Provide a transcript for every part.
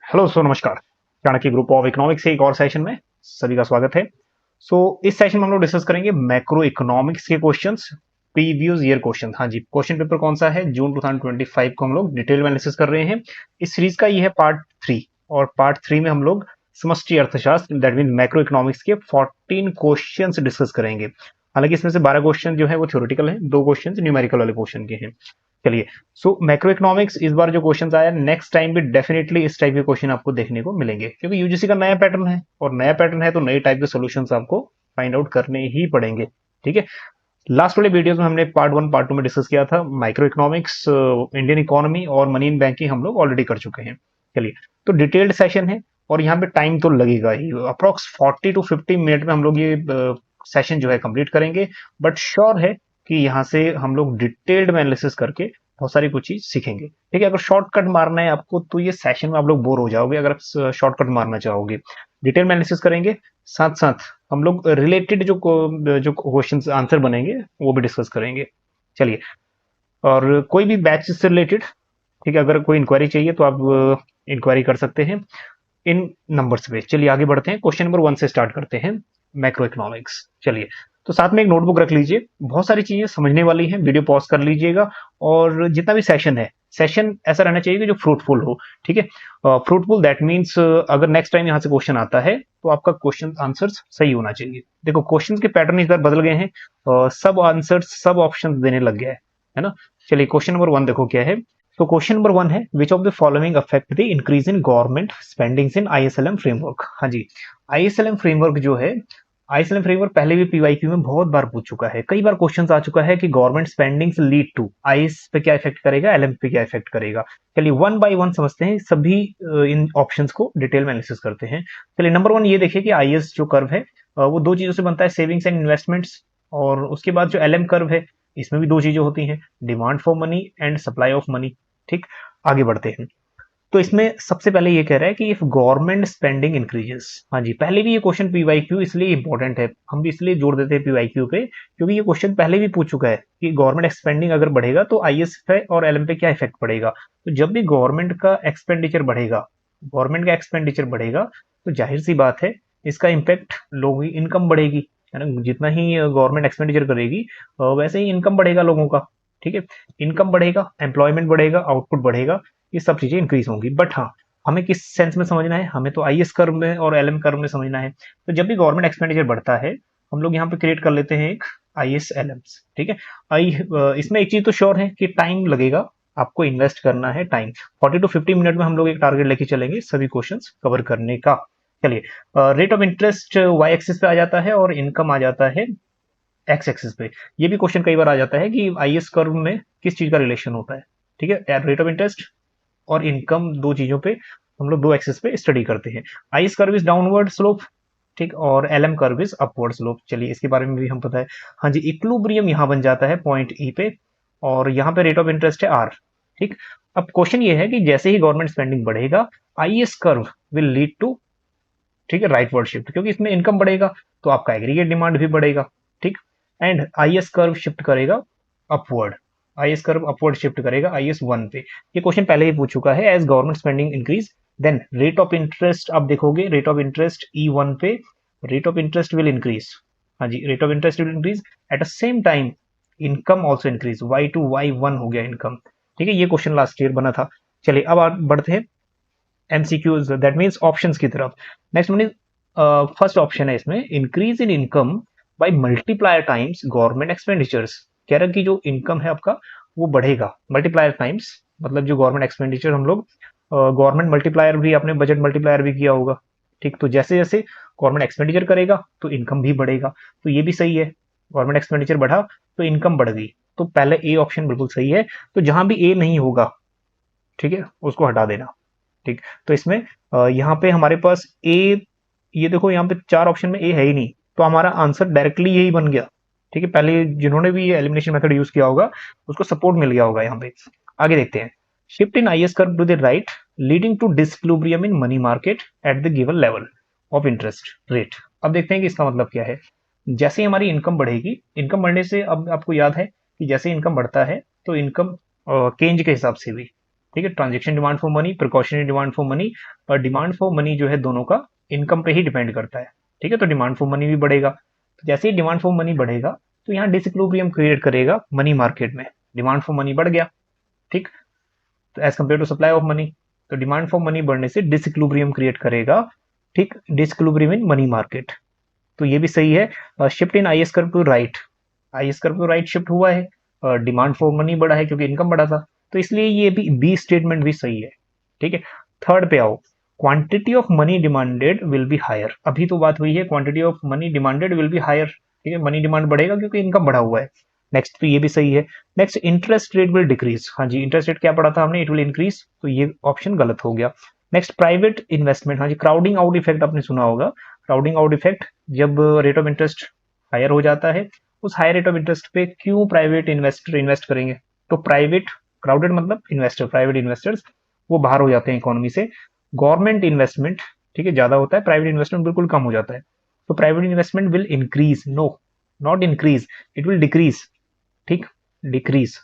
Hello नमस्कार। Chanakya group of economics के एक और सेशन में सभी का स्वागत है। इस सेशन में हम लोग डिस्कस करेंगे मैक्रो इकोनॉमिक्स के क्वेश्चंस, प्रीवियस ईयर क्वेश्चन। हाँ जी, क्वेश्चन पेपर कौन सा है? जून 2025 को हम लोग डिटेल में एनालिसिस कर रहे हैं। इस सीरीज का ये है पार्ट 3, और पार्ट 3 में हम लोग समष्टि अर्थशास्त्र दैट मीन मैक्रो इकोनॉमिक्स के 14 क्वेश्चन डिस्कस करेंगे। हालांकि इसमें से 12 क्वेश्चन जो है वो थ्योरेटिकल है, 2 क्वेश्चन न्यूमेरिकल वाले क्वेश्चन के हैं। चलिए, मैक्रो इकोनॉमिक्स इस बार जो क्वेश्चन आया, नेक्स्ट टाइम भी डेफिनेटली इस टाइप के क्वेश्चन आपको देखने को मिलेंगे, क्योंकि यूजीसी का नया पैटर्न है, और नया पैटर्न है तो नए टाइप के सॉल्यूशंस आपको फाइंड आउट करने ही पड़ेंगे। ठीक है, लास्ट वाले वीडियोस में हमने पार्ट 1 पार्ट 2 में डिस्कस किया था माइक्रो इकोनॉमिक्स, इंडियन इकोनॉमी और मनी इन बैंकिंग हम लोग ऑलरेडी कर चुके हैं। चलिए, तो डिटेल्ड सेशन है और यहाँ पे टाइम तो लगेगा ही, अप्रोक्स 40 to 50 मिनट में हम लोग ये सेशन जो है कंप्लीट करेंगे। बट श्योर है कि यहाँ से हम लोग डिटेल्ड में एनालिसिस करके बहुत सारी कुछ चीज सीखेंगे। ठीक है, अगर शॉर्टकट मारना है आपको तो ये सेशन में आप लोग बोर हो जाओगे अगर आप शॉर्टकट मारना चाहोगे। डिटेल में एनालिसिस करेंगे, साथ साथ हम लोग रिलेटेड जो क्वेश्चन आंसर बनेंगे वो भी डिस्कस करेंगे। चलिए, और कोई भी बैच से रिलेटेड, ठीक है, अगर कोई इंक्वायरी चाहिए तो आप इंक्वायरी कर सकते हैं इन नंबर्स पे। चलिए आगे बढ़ते हैं, क्वेश्चन नंबर 1 से स्टार्ट करते हैं मैक्रो इकोनॉमिक्स। चलिए, तो साथ में एक नोटबुक रख लीजिए, बहुत सारी चीजें समझने वाली हैं, वीडियो पॉज कर लीजिएगा। और जितना भी सेशन है, सेशन ऐसा रहना चाहिए कि जो फ्रूटफुल हो। ठीक है, फ्रूटफुल दैट मीन्स अगर नेक्स्ट टाइम यहाँ से क्वेश्चन आता है तो आपका क्वेश्चन आंसर्स सही होना चाहिए। देखो, क्वेश्चन के पैटर्न इस बार बदल गए हैं, सब आंसर्स सब ऑप्शन देने लग गया है ना। चलिए, क्वेश्चन नंबर 1 देखो क्या है। तो क्वेश्चन नंबर 1 है, which of the following affect the increase in government spendings in ISLM framework. हाँ जी, आईएसएलएम फ्रेमवर्क जो है, आईएसएलएम फ्रेमवर्क पहले भी पीवाईक्यू में बहुत बार पूछ चुका है, कई बार क्वेश्चन आ चुका है कि government spendings lead to IS पे क्या इफेक्ट करेगा, एलएम पे क्या इफेक्ट करेगा। चलिए, वन बाय वन समझते हैं, सभी इन ऑप्शंस को डिटेल में एनालिसिस करते हैं। चलिए, नंबर 1 ये देखिए कि आईएस जो कर्व है वो दो चीजों से बनता है, सेविंग्स एंड इन्वेस्टमेंट्स। और उसके बाद जो एलएम कर्व है, इसमें भी दो चीजें होती हैं, demand for money and supply of money. ठीक, आगे बढ़ते हैं। तो इसमें सबसे पहले ये कह रहा है कि इफ गवर्नमेंट स्पेंडिंग इंक्रीजेस। हाँ जी, पहले भी ये क्वेश्चन पीवाईक्यू इसलिए इंपॉर्टेंट है, हम भी इसलिए जोड़ देते हैं पीवाईक्यू पे, क्योंकि ये क्वेश्चन पहले भी पूछ चुका है कि गवर्नमेंट स्पेंडिंग अगर बढ़ेगा तो आईएस पे और एलएम पे क्या इफेक्ट पड़ेगा। तो जब भी गवर्नमेंट का एक्सपेंडिचर बढ़ेगा, तो जाहिर सी बात है इसका इम्पैक्ट लोगों की इनकम बढ़ेगी, है ना। जितना ही गवर्नमेंट एक्सपेंडिचर करेगी वैसे ही इनकम बढ़ेगा लोगों का। ठीक है, इनकम बढ़ेगा, एम्प्लॉयमेंट बढ़ेगा, आउटपुट बढ़ेगा, ये सब चीजें इंक्रीज होंगी। बट हाँ, हमें किस सेंस में समझना है, हमें तो आईएस कर्व में और एलएम कर्व में समझना है। तो जब भी गवर्नमेंट एक्सपेंडिचर बढ़ता है, हम लोग यहाँ पे क्रिएट कर लेते हैं एक आईएस एलएम्स। ठीक है, इसमें एक चीज तो श्योर है कि टाइम लगेगा, आपको इन्वेस्ट करना है टाइम। 40 to 50 मिनट में हम लोग एक टारगेट लेके चलेंगे सभी क्वेश्चंस कवर करने का। चलिए, rate of interest Y axis पे आ जाता है और इनकम आ जाता है एक्स एक्सिस पे। ये भी क्वेश्चन कई बार आ जाता है कि आईएस कर्व में किस चीज का रिलेशन होता है। ठीक है, रेट ऑफ इंटरेस्ट और इनकम दो चीजों पे हम लोग दो एक्सिस पे स्टडी करते हैं। IS curve is downward slope, ठीक, और LM curve is upward slope. चलिए, इसके बारे में भी हम पता है। हाँ जी, इक्विलिब्रियम यहाँ बन जाता है पॉइंट ई पे, और यहाँ पे रेट ऑफ इंटरेस्ट है आर। ठीक, अब क्वेश्चन ये है कि जैसे ही गवर्नमेंट स्पेंडिंग बढ़ेगा, IS curve will lead to, ठीक है, राइटवर्ड शिफ्ट, क्योंकि इसमें इनकम बढ़ेगा तो आपका एग्रीगेट डिमांड भी बढ़ेगा। ठीक, एंड आईएस कर्व शिफ्ट करेगा upward, IS curve upward shift करेगा आईएस 1 पे। ये क्वेश्चन पहले ही पूछ चुका है, as government spending increase then rate of interest. आप देखोगे रेट ऑफ इंटरेस्ट E1 पे, rate of interest will increase. हाँ जी, rate of interest will increase, at the same time income also increase, Y2 Y1 हो गया income. ठीक है, ये क्वेश्चन लास्ट ईयर बना था। चलिए, अब आप बढ़ते हैं एमसीक्यूज दैट मीन्स ऑप्शंस की तरफ। Next one is, first option है इसमें, increase in income by multiplier times government expenditures. कह रहा है कि जो इनकम है आपका वो बढ़ेगा मल्टीप्लायर टाइम्स, मतलब जो गवर्नमेंट एक्सपेंडिचर, हम लोग गवर्नमेंट मल्टीप्लायर भी, आपने बजट मल्टीप्लायर भी किया होगा। ठीक, तो जैसे जैसे गवर्नमेंट एक्सपेंडिचर करेगा तो इनकम भी बढ़ेगा, तो ये भी सही है। गवर्नमेंट एक्सपेंडिचर बढ़ा तो इनकम बढ़ गई, तो पहले ए ऑप्शन बिल्कुल सही है। तो जहां भी ए नहीं होगा, ठीक है, उसको हटा देना। ठीक, तो इसमें यहाँ पे हमारे पास ए, ये देखो यहाँ पे 4 ऑप्शन में ए है ही नहीं, तो हमारा आंसर डायरेक्टली यही बन गया। ठीक है, पहले जिन्होंने भी ये एलिमिनेशन मेथड यूज किया होगा उसको सपोर्ट मिल गया होगा यहाँ पे। आगे देखते हैं, shift in IS curve to the right leading to disequilibrium in money market at the given level of interest rate. अब देखते हैं कि इसका मतलब क्या है। जैसे ही हमारी इनकम बढ़ेगी, इनकम बढ़ने से अब आपको याद है कि जैसे इनकम बढ़ता है तो इनकम केंज के हिसाब से भी, ठीक है, transaction demand for money, precautionary demand for money, और डिमांड फॉर मनी जो है दोनों का इनकम पे ही डिपेंड करता है। ठीक है, तो डिमांड फॉर मनी भी बढ़ेगा, तो जैसे ही डिमांड फॉर मनी बढ़ेगा तो यहाँ डिसइक्विलिब्रियम क्रिएट करेगा मनी मार्केट में, डिमांड फॉर मनी बढ़ गया, ठीक, तो as compare to supply of money, तो डिमांड फॉर मनी बढ़ने से डिसइक्विलिब्रियम क्रिएट करेगा, ठीक, डिसइक्विलिब्रियम इन मनी मार्केट, तो ये भी सही है। Shift in I S curve to right, I S curve to right shift हुआ है, डिमांड फॉर मनी बढ़ा है क्योंकि इनकम बढ़ा था, तो इसलिए ये भी बी स्टेटमेंट भी सही है। ठीक है, थर्ड पे आओ, quantity of money demanded will be higher, अभी तो बात हुई है quantity of money demanded will be higher, ठीक है, मनी डिमांड बढ़ेगा क्योंकि इनकम बढ़ा हुआ है, नेक्स्ट, तो ये भी सही है। Next, interest rate will decrease, हाँ जी, इंटरेस्ट रेट क्या पढ़ा था हमने, इट विल इंक्रीज, तो ये ऑप्शन गलत हो गया। नेक्स्ट, प्राइवेट इन्वेस्टमेंट, हाँ जी, क्राउडिंग आउट इफेक्ट आपने सुना होगा, क्राउडिंग आउट इफेक्ट, जब रेट ऑफ इंटरेस्ट हायर हो जाता है, उस हायर रेट ऑफ इंटरेस्ट पे क्यों प्राइवेट इन्वेस्टर इन्वेस्ट करेंगे, तो प्राइवेट, क्राउडेड मतलब इन्वेस्टर, प्राइवेट इन्वेस्टर्स वो बाहर हो जाते हैं इकोनॉमी से, गवर्नमेंट इन्वेस्टमेंट, ठीक है, ज्यादा होता है, प्राइवेट इन्वेस्टमेंट बिल्कुल कम हो जाता है, तो private investment will increase, no not increase, it will decrease, ठीक, डिक्रीज,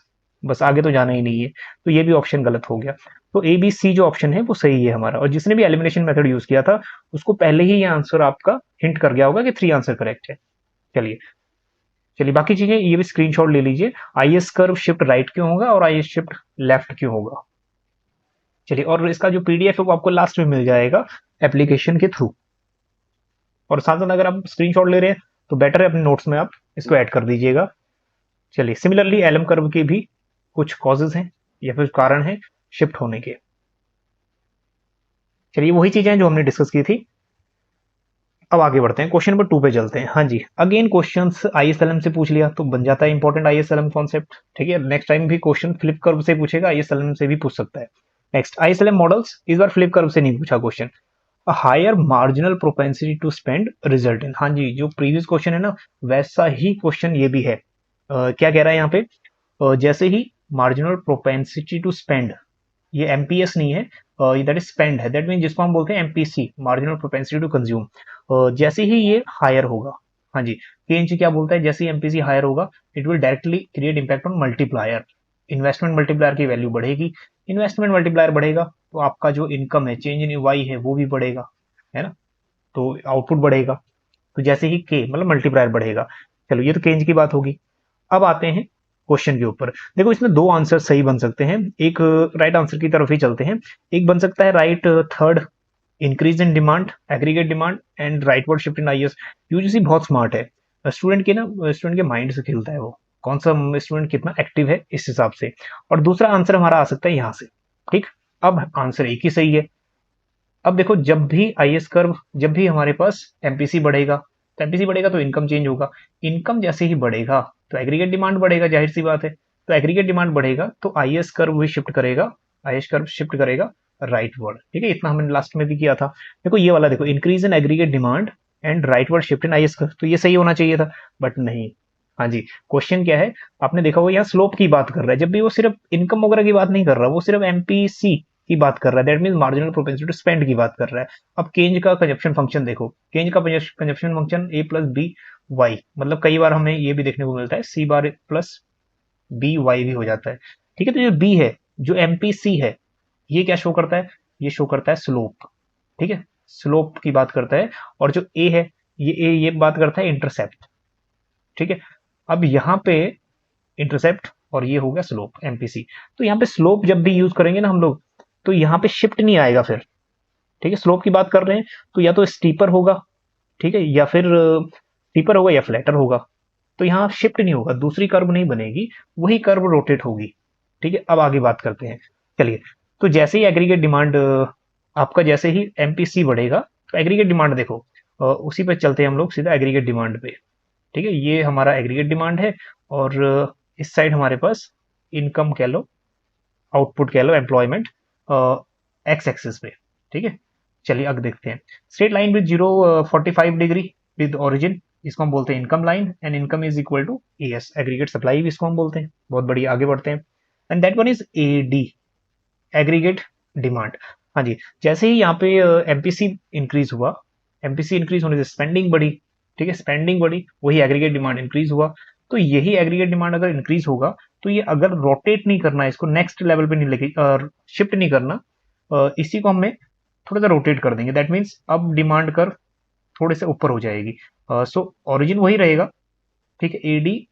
बस आगे तो जाना ही नहीं है, तो ये भी ऑप्शन गलत हो गया, तो ए बी सी जो ऑप्शन है वो सही है हमारा, और जिसने भी एलिमिनेशन मेथड यूज किया था उसको पहले ही ये आंसर आपका हिंट कर गया होगा कि 3 आंसर करेक्ट है। चलिए चलिए, बाकी चीजें ये भी स्क्रीनशॉट ले लीजिए, आई एस कर्व शिफ्ट राइट क्यों होगा और आई एस शिफ्ट लेफ्ट क्यों होगा। चलिए, और इसका जो पीडीएफ है वो आपको लास्ट में मिल जाएगा एप्लीकेशन के थ्रू, और साथ साथ अगर आप स्क्रीनशॉट ले रहे हैं तो बेटर है अपने नोट्स में आप इसको ऐड कर दीजिएगा। चलिए, सिमिलरली एलम कर्व के भी कुछ कॉजेज हैं या फिर कारण हैं शिफ्ट होने के। चलिए, वही चीजें हैं जो हमने डिस्कस की थी। अब आगे बढ़ते हैं, क्वेश्चन नंबर 2 पे चलते हैं। हाँ जी, अगेन क्वेश्चंस आईएसएलएम से पूछ लिया तो बन जाता है इंपॉर्टेंट आईएसएलएम कॉन्सेप्ट, ठीक है, नेक्स्ट टाइम भी क्वेश्चन फ्लिप कर्व से पूछेगा, आईएसएलएम से भी पूछ सकता है। नेक्स्ट, आईएसएलएम मॉडल्स, इस बार फ्लिप कर्व से नहीं पूछा question, higher marginal propensity to spend result in, हाँ जी, जो प्रीवियस क्वेश्चन है ना वैसा ही क्वेश्चन ये भी है। क्या कह रहा है यहाँ पे, जैसे ही मार्जिनल प्रोपेंसिटी टू स्पेंड, ये एमपीएस नहीं है, दैट इज स्पेंड है, दैट मीन जिसको हम बोलते हैं MPC, marginal propensity to consume, जैसे ही ये हायर होगा, हाँ जी, केएनजी क्या बोलता है, जैसे ही एमपीसी हायर होगा it will directly create impact on multiplier, investment multiplier की वैल्यू बढ़ेगी, इन्वेस्टमेंट मल्टीप्लायर बढ़ेगा तो आपका जो इनकम है, चेंज इन वाई है वो भी बढ़ेगा, है ना, तो आउटपुट बढ़ेगा, तो जैसे ही के मतलब मल्टीप्लायर बढ़ेगा। चलो, ये तो केंज की बात होगी। अब आते हैं क्वेश्चन के ऊपर, देखो इसमें 2 आंसर सही बन सकते हैं, एक राइट आंसर की तरफ ही चलते हैं, एक बन सकता है right third, increase in demand, aggregate demand and rightward shift in IS. UGC बहुत स्मार्ट है, स्टूडेंट के ना, स्टूडेंट के माइंड से खेलता है वो, कौन सा स्टूडेंट कितना एक्टिव है इस हिसाब से, और दूसरा आंसर हमारा आ सकता है यहाँ से, ठीक। अब आंसर एक ही सही है। अब देखो, जब भी आईएस कर्व, जब भी हमारे पास एमपीसी बढ़ेगा, तो एमपीसी बढ़ेगा तो इनकम चेंज होगा, इनकम जैसे ही बढ़ेगा तो एग्रीगेट डिमांड बढ़ेगा, जाहिर सी बात है, तो एग्रीगेट डिमांड बढ़ेगा तो आईएस कर्व भी शिफ्ट करेगा, आईएस कर्व शिफ्ट करेगा राइट वर्ड, ठीक है, इतना हमने लास्ट में भी किया था। देखो ये वाला, देखो increase in aggregate demand and rightward shift in IS curve, तो ये सही होना चाहिए था, बट नहीं। हाँ जी, क्वेश्चन क्या है, आपने देखा वो यहाँ स्लोप की बात कर रहा है, जब भी वो सिर्फ इनकम वगैरह की बात नहीं कर रहा, वो सिर्फ एमपीसी की बात कर रहा है, that mean marginal propensity to spend की बात कर रहा है। अब केंज का कंजप्शन फंक्शन देखो, केंज का कंजप्शन फंक्शन ए प्लस बी वाई, मतलब कई बार हमें ये भी देखने को मिलता है C bar plus B Y भी हो जाता है, ठीक है, तो जो बी है, जो एमपीसी है, ये क्या शो करता है, ये शो करता है स्लोप, ठीक है, स्लोप की बात करता है, और जो ए है, ये बात करता है इंटरसेप्ट, ठीक है। अब यहाँ पे इंटरसेप्ट और ये हो गया स्लोप एमपीसी, तो यहाँ पे स्लोप जब भी यूज करेंगे ना हम लोग, तो यहाँ पे शिफ्ट नहीं आएगा फिर, ठीक है, स्लोप की बात कर रहे हैं तो या तो स्टीपर होगा, ठीक है, या फिर स्टीपर होगा या फ्लैटर होगा, तो यहाँ शिफ्ट नहीं होगा, दूसरी कर्व नहीं बनेगी, वही कर्व रोटेट होगी, ठीक है। अब आगे बात करते हैं, चलिए, तो जैसे ही एग्रीगेट डिमांड आपका, जैसे ही एमपीसी बढ़ेगा तो एग्रीगेट डिमांड देखो, उसी पे चलते हैं हम लोग सीधा एग्रीगेट डिमांड पे, ठीक है, ये हमारा एग्रीगेट डिमांड है, और इस साइड हमारे पास इनकम कह लो, आउटपुट कह लो, एम्प्लॉयमेंट एक्स एक्सिस पे, ठीक है। चलिए अब देखते हैं, straight line with 0-45 degree with origin, इसको हम बोलते हैं income line, and income is equal to S, aggregate supply भी इसको हम बोलते हैं, बहुत बढ़िया, आगे बढ़ते हैं, and that one is A D, aggregate demand. हाँ जी, जैसे ही यहाँ पे एमपीसी इंक्रीज हुआ, एमपीसी इंक्रीज होने से स्पेंडिंग बढ़ी, ठीक है, स्पेंडिंग बढ़ी, वही एग्रीगेट डिमांड इंक्रीज हुआ, तो यही एग्रीगेट डिमांड अगर इंक्रीज होगा तो ये अगर रोटेट नहीं करना है, इसको नेक्स्ट लेवल पे नहीं लेके शिफ्ट नहीं करना, इसी को हमें थोड़ा सा रोटेट कर देंगे। दैट मीन्स अब डिमांड कर्व थोड़े से ऊपर हो जाएगी। सो ओरिजिन वही रहेगा, ठीक है, एडी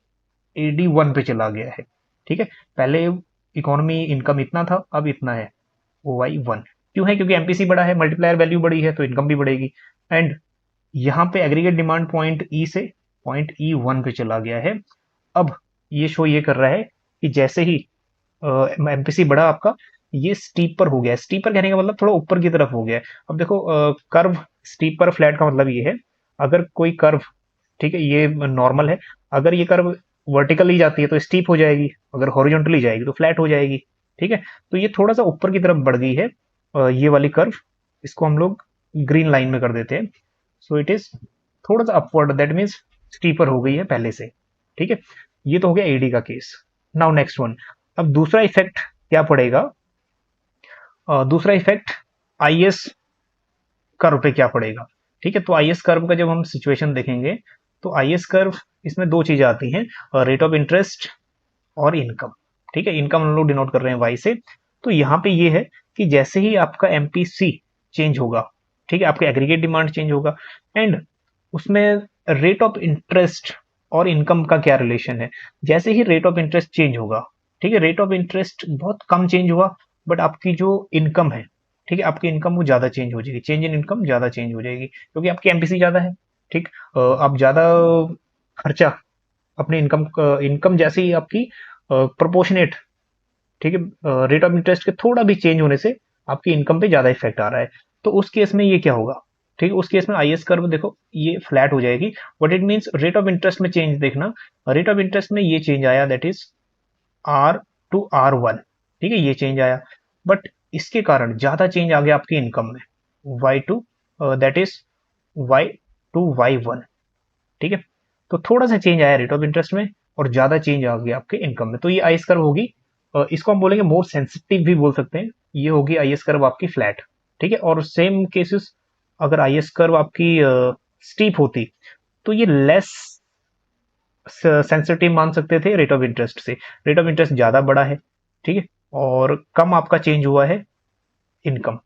एडी 1 पे चला गया है, ठीक है। पहले इकोनॉमी इनकम इतना था, अब इतना है, ओ वाई 1। क्यों है? क्योंकि एमपीसी बड़ा है, मल्टीप्लायर वैल्यू बड़ी है, तो इनकम भी बढ़ेगी। एंड यहाँ पे एग्रीगेट डिमांड पॉइंट ई से पॉइंट ई 1 पे चला गया है। अब ये शो ये कर रहा है कि जैसे ही एमपीसी बढ़ा आपका, ये स्टीपर हो गया। स्टीपर कहने का मतलब थोड़ा ऊपर की तरफ हो गया है। अब देखो कर्व स्टीपर फ्लैट का मतलब ये है, अगर कोई कर्व, ठीक है, ये नॉर्मल है, अगर ये कर्व वर्टिकली जाती है तो स्टीप हो जाएगी, अगर हॉरिजॉन्टली जाएगी तो फ्लैट हो जाएगी, ठीक है। तो ये थोड़ा सा ऊपर की तरफ बढ़ गई है ये वाली कर्व, इसको हम लोग ग्रीन लाइन में कर देते हैं। सो इट इज थोड़ा सा अपवर्ड, दैट मीन्स स्टीपर हो गई है पहले से, ठीक है। ये तो हो गया एडी का केस। नाउ नेक्स्ट वन, अब दूसरा इफेक्ट क्या पड़ेगा? दूसरा इफेक्ट आईएस कर्व पे क्या पड़ेगा, ठीक है। तो आईएस कर्व का जब हम सिचुएशन देखेंगे तो आईएस कर्व, इसमें दो चीजें आती हैं, रेट ऑफ इंटरेस्ट और इनकम, ठीक है। इनकम हम लोग डिनोट कर रहे हैं वाई से। तो यहाँ पे ये है कि जैसे ही आपका एमपीसी चेंज होगा, ठीक है, आपका एग्रीगेट डिमांड चेंज होगा, एंड उसमें रेट ऑफ इंटरेस्ट और इनकम का क्या रिलेशन है? जैसे ही रेट ऑफ इंटरेस्ट चेंज होगा, ठीक है, रेट ऑफ इंटरेस्ट बहुत कम चेंज हुआ, बट आपकी जो इनकम है, ठीक है, आपकी इनकम वो ज्यादा चेंज हो जाएगी, चेंज इन इनकम ज्यादा चेंज हो जाएगी, क्योंकि आपकी एमपीसी ज्यादा है, ठीक। आप ज्यादा खर्चा अपने इनकम, इनकम जैसे ही आपकी प्रोपोर्शनेट, ठीक है, रेट ऑफ इंटरेस्ट के थोड़ा भी चेंज होने से आपकी इनकम पे ज्यादा इफेक्ट आ रहा है। तो उस केस में ये क्या होगा, ठीक है, उस केस में आईएस कर्व देखो ये फ्लैट हो जाएगी। What it means, rate of interest में चेंज देखना, रेट ऑफ इंटरेस्ट में ये चेंज आया, that is R to R 1, ठीक है, ये चेंज आया, बट इसके कारण ज्यादा चेंज आ गया आपकी इनकम में, Y to, that is Y to Y 1, ठीक है। तो थोड़ा सा चेंज आया रेट ऑफ इंटरेस्ट में और ज्यादा चेंज आ गया आपके इनकम में, तो ये आईएस कर्व होगी। इसको हम बोलेंगे मोर सेंसिटिव भी बोल सकते हैं। ये होगी आईएस कर्व आपकी फ्लैट, ठीक है। और सेम केसेस, अगर आईएस कर्व आपकी स्टीप होती तो ये लेस सेंसिटिव मान सकते थे रेट ऑफ इंटरेस्ट से। रेट ऑफ इंटरेस्ट ज्यादा बड़ा है, ठीक है, और कम आपका चेंज हुआ है इनकम,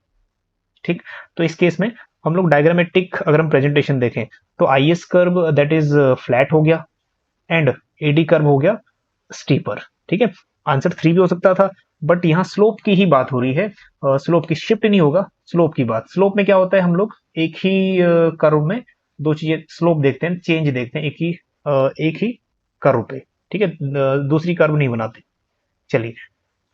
ठीक। तो इस केस में हम लोग डायग्रामेटिक अगर हम प्रेजेंटेशन देखें तो IS curve that is flat हो गया एंड एडी कर्व हो गया स्टीपर, ठीक है। आंसर 3 भी हो सकता था, बट यहाँ स्लोप की ही बात हो रही है, स्लोप की शिफ्ट नहीं होगा, स्लोप की बात। स्लोप में क्या होता है, हम लोग एक ही कर्व में दो चीजें स्लोप देखते हैं, चेंज देखते हैं एक ही कर्व पे, ठीक है, दूसरी कर्व नहीं बनाते। चलिए,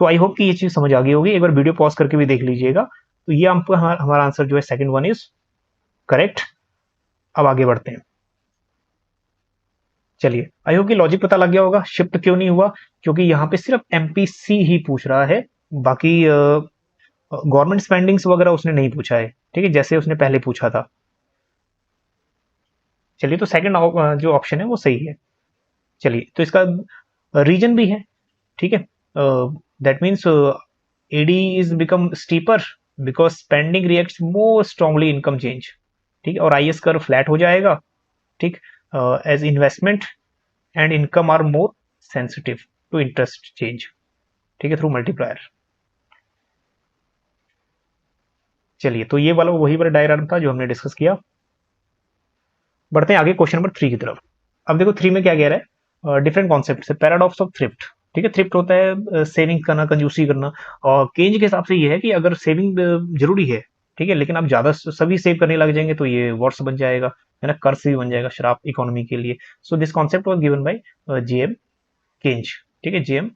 तो आई होप कि ये चीज समझ आ गई होगी। एक बार वीडियो पॉज करके भी देख लीजिएगा। तो ये हमको हमारा आंसर जो है सेकंड वन इज करेक्ट। अब आगे बढ़ते हैं। चलिए, आई होप कि लॉजिक पता लग गया होगा। शिफ्ट क्यों नहीं हुआ? क्योंकि यहाँ पे सिर्फ एमपीसी ही पूछ रहा है, बाकी गवर्नमेंट स्पेंडिंग्स वगैरह उसने नहीं पूछा है, ठीक है, जैसे उसने पहले पूछा था। चलिए, तो सेकंड जो ऑप्शन है वो सही है। चलिए, तो इसका रीजन भी है, ठीक है, that means AD is become steeper because spending reacts more strongly income change, ठीक है, और आईएस कर्व फ्लैट हो जाएगा, ठीक, as investment and income are more sensitive to interest change, ठीक है, थ्रू मल्टीप्लायर। चलिए, तो ये वाला वही वाला डायग्राम था जो हमने डिस्कस किया। बढ़ते हैं आगे क्वेश्चन नंबर 3 की तरफ। अब देखो 3 में क्या कह रहा है, डिफरेंट कॉन्सेप्ट से, पैराडॉक्स ऑफ थ्रिफ्ट, ठीक है। थ्रिफ्ट होता है सेविंग करना, कंजूसी करना, और केंज के हिसाब से ये है कि अगर सेविंग जरूरी है, ठीक है, लेकिन आप ज्यादा सभी सेव करने लग जाएंगे तो ये वर्स बन जाएगा, है ना, कर्ज भी बन जाएगा, श्राप इकोनॉमी के लिए। So this concept was given by JM Keynes, ठीक है, JM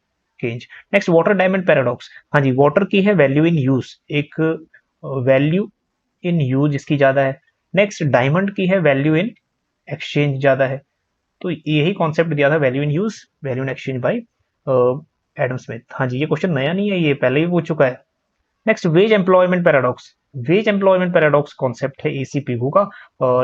Keynes. Next, water diamond paradox. हाँ जी, वाटर की है वैल्यू इन यूज, एक वैल्यू इन यूज इसकी ज्यादा है। नेक्स्ट, डायमंड की है वैल्यू इन एक्सचेंज ज्यादा है। तो यही कॉन्सेप्ट दिया था, value in use value in exchange bye Adam Smith. हाँ जी, ये क्वेश्चन नया नहीं है, ये पहले भी पूछ चुका है। Next, veg employment paradox. Veg employment paradox concept है एसी पिगू का।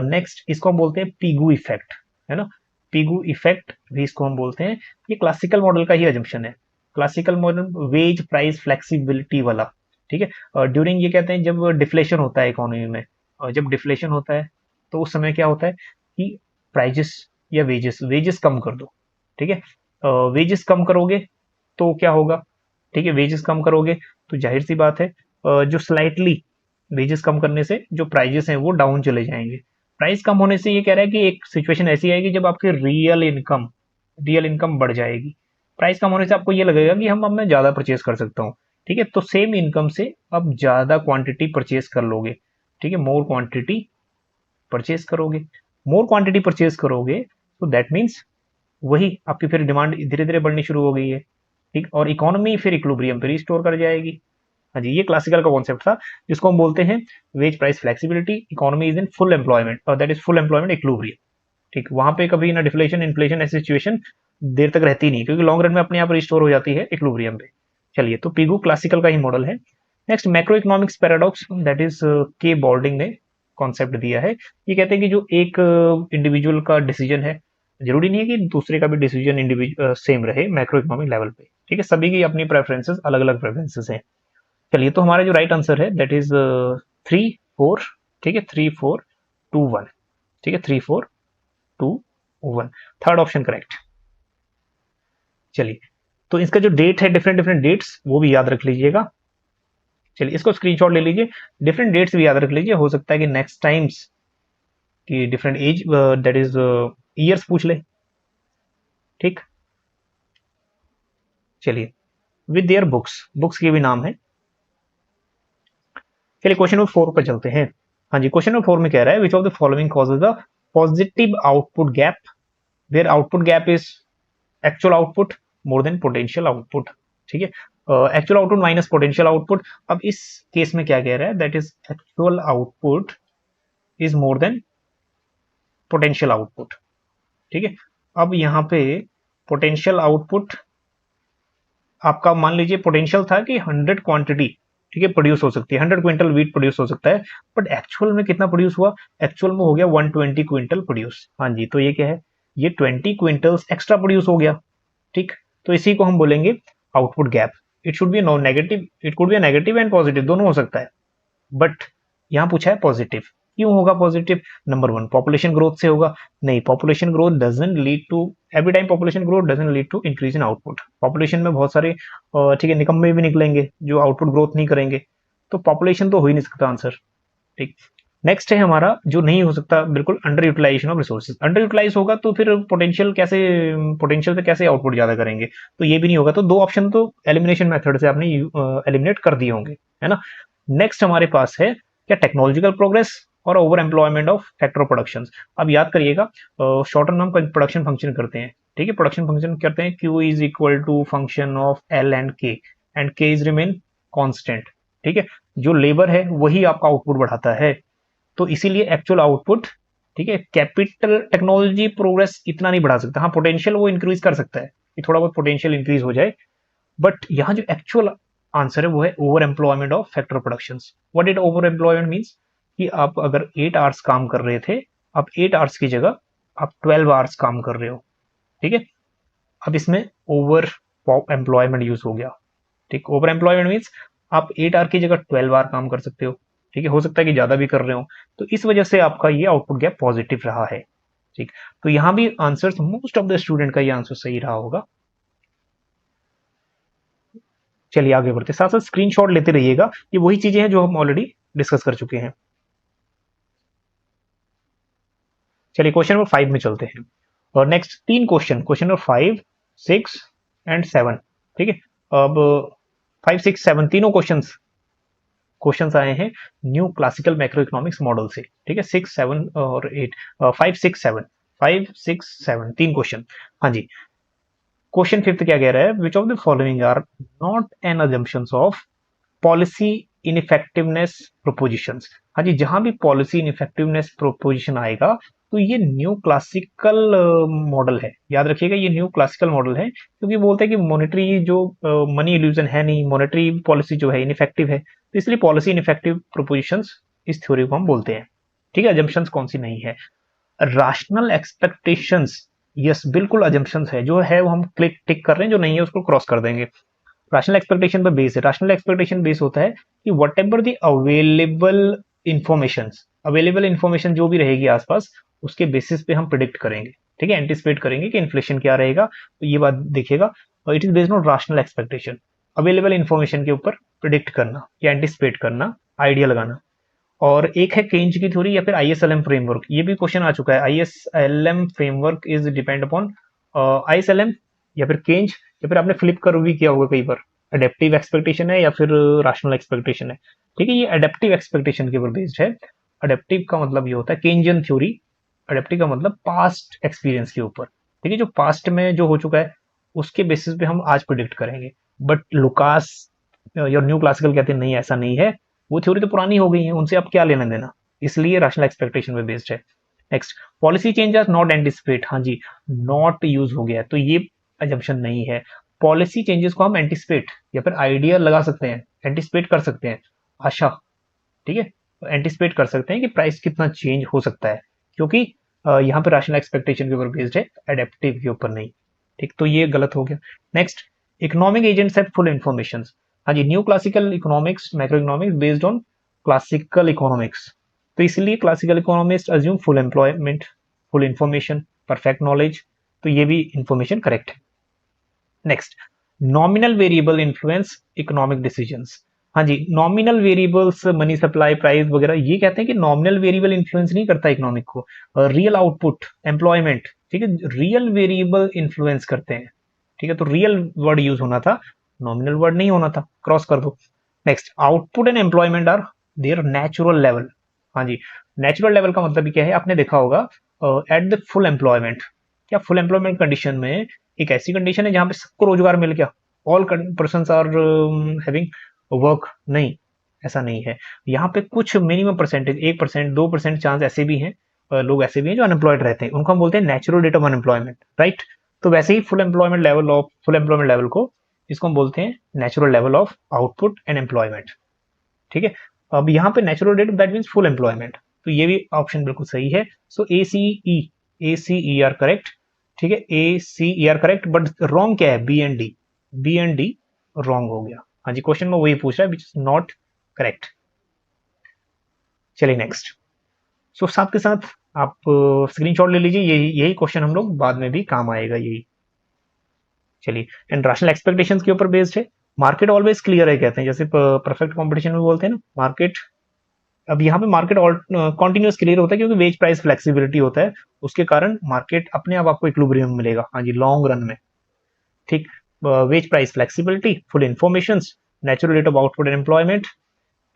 नेक्स्ट, इसको हम बोलते हैं पिगू इफेक्ट, है ना, पिगू इफेक्ट भी इसको हम बोलते हैं। ये क्लासिकल मॉडल का ही एजम्पशन है, classical model wage price flexibility वाला, ठीक है। ड्यूरिंग, ये कहते हैं जब डिफ्लेशन होता है इकोनॉमी में, और जब डिफ्लेशन होता है तो उस समय क्या होता है कि प्राइजेस या वेजेस कम कर दो, ठीक है। वेजेस कम करोगे तो क्या होगा, ठीक है, वेजेस कम करोगे तो जाहिर सी बात है जो स्लाइटली वेजेस कम करने से जो प्राइजेस हैं वो डाउन चले जाएंगे। प्राइस कम होने से ये कह रहा है कि एक सिचुएशन ऐसी आएगी जब आपकी रियल इनकम बढ़ जाएगी। प्राइस कम होने से आपको ये लगेगा कि हम अब मैं ज्यादा परचेज कर सकता हूँ, ठीक है, तो सेम इनकम से अब ज्यादा क्वांटिटी परचेज कर लोगे, ठीक है, मोर क्वांटिटी परचेज करोगे। मोर क्वांटिटी परचेज करोगे तो दैट मीन्स वही आपकी फिर डिमांड धीरे धीरे बढ़नी शुरू हो गई है, ठीक, और इकोनॉमी फिर इक्विलिब्रियम पे रिस्टोर कर जाएगी। हाँ जी, ये क्लासिकल का कॉन्सेप्ट था जिसको हम बोलते हैं wage price flexibility, economy is in full employment और that is full employment equilibrium. ठीक, वहां पे कभी ना डिफ्लेशन इन्फ्लेशन ऐसी सिचुएशन देर तक रहती नहीं, क्योंकि लॉन्ग रन में अपने आप रिस्टोर हो जाती है इक्विलिब्रियम पे। चलिए, तो पीगू क्लासिकल का ही मॉडल है। Next macro economics paradox, that is के बॉल्डिंग ने कॉन्सेप्ट दिया है। ये कहते हैं कि जो एक इंडिविजुअल का डिसीजन है, जरूरी नहीं है कि दूसरे का भी डिसीजन इंडिविजुअल सेम रहे मैक्रो इकोनॉमिक लेवल पे, ठीक है, सभी की अपनी प्रेफरेंसेस अलग अलग प्रेफरेंसेस हैं। चलिए, तो हमारा जो राइट आंसर है दैट इज 3 4, ठीक है, 3 4 2 1, ठीक है, 3 4 2 1, थर्ड ऑप्शन करेक्ट। चलिए, तो इसका जो डेट है, डिफरेंट डिफरेंट डेट्स वो भी याद रख लीजिएगा। चलिए, इसको स्क्रीनशॉट ले लीजिए, डिफरेंट डेट्स भी याद रख लीजिए, हो सकता है कि नेक्स्ट टाइम्स की different age that is years पूछ ले, ठीक। चलिए, विद देयर बुक्स, बुक्स के भी नाम है। चलिए, क्वेश्चन नंबर 4 पर चलते हैं। हाँ जी, क्वेश्चन नंबर 4 में कह रहा है which of the following causes a positive output gap where output gap is actual output more than potential output, ठीक है, actual output minus potential output. अब इस केस में क्या कह रहा है, that is actual output is more than potential output, ठीक है। अब यहाँ पे पोटेंशियल आउटपुट आपका मान लीजिए पोटेंशियल था कि 100 क्वांटिटी, ठीक है, प्रोड्यूस हो सकती है, 100 क्विंटल वीट प्रोड्यूस हो सकता है, बट एक्चुअल में कितना प्रोड्यूस हुआ, एक्चुअल में हो गया 120 क्विंटल प्रोड्यूस। हाँ जी, तो ये क्या है, ये 20 क्विंटल्स एक्स्ट्रा प्रोड्यूस हो गया, ठीक। तो इसी को हम बोलेंगे output gap. It should be no negative, it could be negative and positive, दोनों हो सकता है, बट यहाँ पूछा है पॉजिटिव। क्यों होगा पॉजिटिव? नंबर 1, पॉपुलेशन ग्रोथ से होगा। नहीं, population growth doesn't lead to, every time population growth doesn't lead to increase in output. Population में बहुत सारे ठीक है निकम्मे भी निकलेंगे जो आउटपुट ग्रोथ नहीं करेंगे, तो पॉपुलेशन तो हो ही नहीं सकता आंसर, ठीक। नेक्स्ट है हमारा जो नहीं हो सकता बिल्कुल, under utilization of resources. Under utilize होगा तो फिर पोटेंशियल से कैसे आउटपुट ज्यादा करेंगे, तो ये भी नहीं होगा। तो 2 ऑप्शन तो एलिमिनेशन मेथड से आपने एलिमिनेट कर दिए होंगे, है ना। नेक्स्ट हमारे पास है क्या, टेक्नोलॉजिकल प्रोग्रेस और over employment of factor production. अब याद करिएगा, शॉर्ट टर्म हम प्रोडक्शन फंक्शन करते हैं, ठीक है, प्रोडक्शन फंक्शन करते हैं, Q is equal to function of L and K is remain constant, ठीक है। जो लेबर है वही आपका आउटपुट बढ़ाता है, तो इसीलिए एक्चुअल आउटपुट, ठीक है, कैपिटल टेक्नोलॉजी प्रोग्रेस इतना नहीं बढ़ा सकता। हाँ, पोटेंशियल वो इंक्रीज कर सकता है कि थोड़ा बहुत पोटेंशियल इंक्रीज हो जाए, बट यहाँ जो एक्चुअल आंसर है वो है over employment of factor production. What it over employment means कि आप अगर 8 आवर्स काम कर रहे थे, अब 8 आवर्स की जगह आप 12 आवर्स काम कर रहे हो, ठीक है। अब इसमें ओवर एम्प्लॉयमेंट यूज हो गया, ठीक। ओवर एम्प्लॉयमेंट मीन्स आप 8 आवर की जगह 12 आवर काम कर सकते हो, ठीक है, हो सकता है कि ज्यादा भी कर रहे हो, तो इस वजह से आपका ये आउटपुट गैप पॉजिटिव रहा है, ठीक। तो यहां भी answer most of the student का ये आंसर सही रहा होगा। चलिए आगे बढ़ते, साथ साथ स्क्रीनशॉट लेते रहिएगा, ये वही चीजें हैं जो हम ऑलरेडी डिस्कस कर चुके हैं। चलिए क्वेश्चन नंबर 5 में चलते हैं, और नेक्स्ट 3 क्वेश्चन नंबर 5 6 एंड 7, ठीक है। अब 5 6 7 तीनों क्वेश्चंस आए हैं new classical macro economics model से, ठीक है। 6 7 और 8, 5 6 7, 5 6 7 तीन क्वेश्चन। हाँ जी, क्वेश्चन 5 क्या कह रहा है, which of the following are not an assumptions of policy ineffectiveness propositions. हाँ जी, जहां भी पॉलिसी इनइफेक्टिवनेस प्रोपोजिशन आएगा तो ये न्यू क्लासिकल मॉडल है, याद रखिएगा ये न्यू क्लासिकल मॉडल है, क्योंकि बोलते हैं कि मॉनेटरी जो मनी इल्यूजन है नहीं, मॉनेटरी पॉलिसी जो है इनइफेक्टिव है, तो इसलिए पॉलिसी इनइफेक्टिव प्रोपोजिशंस इस थ्योरी को हम बोलते हैं, ठीक है। अजम्पशंस कौन सी नहीं है, राशनल एक्सपेक्टेशंस, यस बिल्कुल अजम्पशंस है, जो है वो हम क्लिक टिक कर रहे हैं, जो नहीं है उसको क्रॉस कर देंगे। रैशनल एक्सपेक्टेशन पर बेस है, रैशनल एक्सपेक्टेशन बेस होता है कि what ever the available information जो भी रहेगी आसपास, उसके बेसिस पे हम प्रिडिक्ट करेंगे, ठीक है, एंटिसिपेट करेंगे कि इन्फ्लेशन क्या रहेगा, तो ये बात देखिएगा। It is based on rational expectation, available information के ऊपर प्रिडिक्ट करना या एंटिसिपेट करना, आइडिया लगाना। और एक है केंज की थ्योरी या फिर आईएसएलएम फ्रेमवर्क, ये भी क्वेश्चन आ चुका है। IS-LM framework is depend upon IS-LM या फिर केंज, या फिर आपने फ्लिप कर भी किया होगा कई बार, अडेप्टिव एक्सपेक्टेशन है या फिर रैशनल एक्सपेक्टेशन है। ठीक है, ये अडेप्टिव एक्सपेक्टेशन के ऊपर बेस्ड है। अडेप्टिव का मतलब ये होता है केंजियन थ्योरी, अडेप्टिव का मतलब पास्ट एक्सपीरियंस के ऊपर। ठीक है, जो पास्ट में जो हो चुका है उसके बेसिस पे हम आज प्रिडिक्ट करेंगे। बट लुकास या न्यू क्लासिकल कहते हैं नहीं, ऐसा नहीं है, वो थ्योरी तो पुरानी हो गई है, उनसे अब क्या लेना देना, इसलिए रैशनल एक्सपेक्टेशन पे बेस्ड है। Next, policy change are not anticipate, हाँ जी, नॉट यूज हो गया, तो ये अजम्पशन नहीं है। पॉलिसी चेंजेस को हम एंटिसिपेट या फिर आइडिया लगा सकते हैं, एंटिसिपेट कर सकते हैं, आशा, ठीक है, एंटिसिपेट कर सकते हैं कि प्राइस कितना चेंज हो सकता है, क्योंकि यहाँ पे रैशनल एक्सपेक्टेशन के ऊपर बेस्ड है, एडेप्टिव के ऊपर नहीं। ठीक, तो ये गलत हो गया। Next, economic agents have full information, हाँ जी, new classical economics, macroeconomics based on classical economics, तो इसलिए classical economist assume full employment, full information, perfect knowledge, तो ये भी इंफॉर्मेशन करेक्ट है। Next, nominal variable influence economic decisions, हाँ जी, nominal variables money supply price वगैरह, ये कहते हैं कि नॉमिनल वेरिएबल इन्फ्लुएंस नहीं करता इकोनॉमिक को, रियल आउटपुट एम्प्लॉयमेंट, ठीक है, रियल वेरिएबल इन्फ्लुएंस करते हैं। ठीक है, तो रियल वर्ड यूज होना था, नॉमिनल वर्ड नहीं होना था, क्रॉस कर दो। Next, output and employment are there natural level, हाँ जी, नेचुरल लेवल का मतलब क्या है, आपने देखा होगा एट द फुल एम्प्लॉयमेंट, क्या फुल एम्प्लॉयमेंट कंडीशन में एक ऐसी कंडीशन है जहां पे सबको रोजगार मिल गया, all person are having work, नहीं, ऐसा नहीं है। यहाँ पे कुछ मिनिमम परसेंटेज, 1%, 2% चांस ऐसे भी हैं, लोग ऐसे भी हैं जो अनएम्प्लॉयड रहते हैं, उनको हम बोलते हैं natural rate of unemployment, right. तो वैसे ही फुल एम्प्लॉयमेंट लेवल को, इसको हम बोलते हैं natural level of output and employment. ठीक है, अब यहाँ पे natural rate that means full employment, तो ये भी ऑप्शन बिल्कुल सही है। सो ए सी ई आर करेक्ट, ठीक है, A C E are correct, but wrong क्या है, बी एंड डी रॉन्ग हो गया। हाँ जी, क्वेश्चन में वही पूछ रहा है विच इज नॉट करेक्ट। चलिए नेक्स्ट, सो साथ के साथ आप स्क्रीनशॉट ले लीजिए, यही क्वेश्चन हम लोग बाद में भी काम आएगा यही। चलिए, एंड रैशनल एक्सपेक्टेशंस के ऊपर बेस्ड है। मार्केट ऑलवेज क्लियर है कहते हैं, जैसे परफेक्ट कंपटीशन में बोलते हैं ना मार्केट, अब यहाँ पे मार्केट कॉन्टिन्यूस क्लियर होता है क्योंकि वेज प्राइस फ्लेक्सिबिलिटी होता है, उसके कारण मार्केट अपने आप आपको इक्विलिब्रियम मिलेगा, हाँ जी, लॉन्ग रन में। ठीक, wage price flexibility, full information, natural rate of output and employment,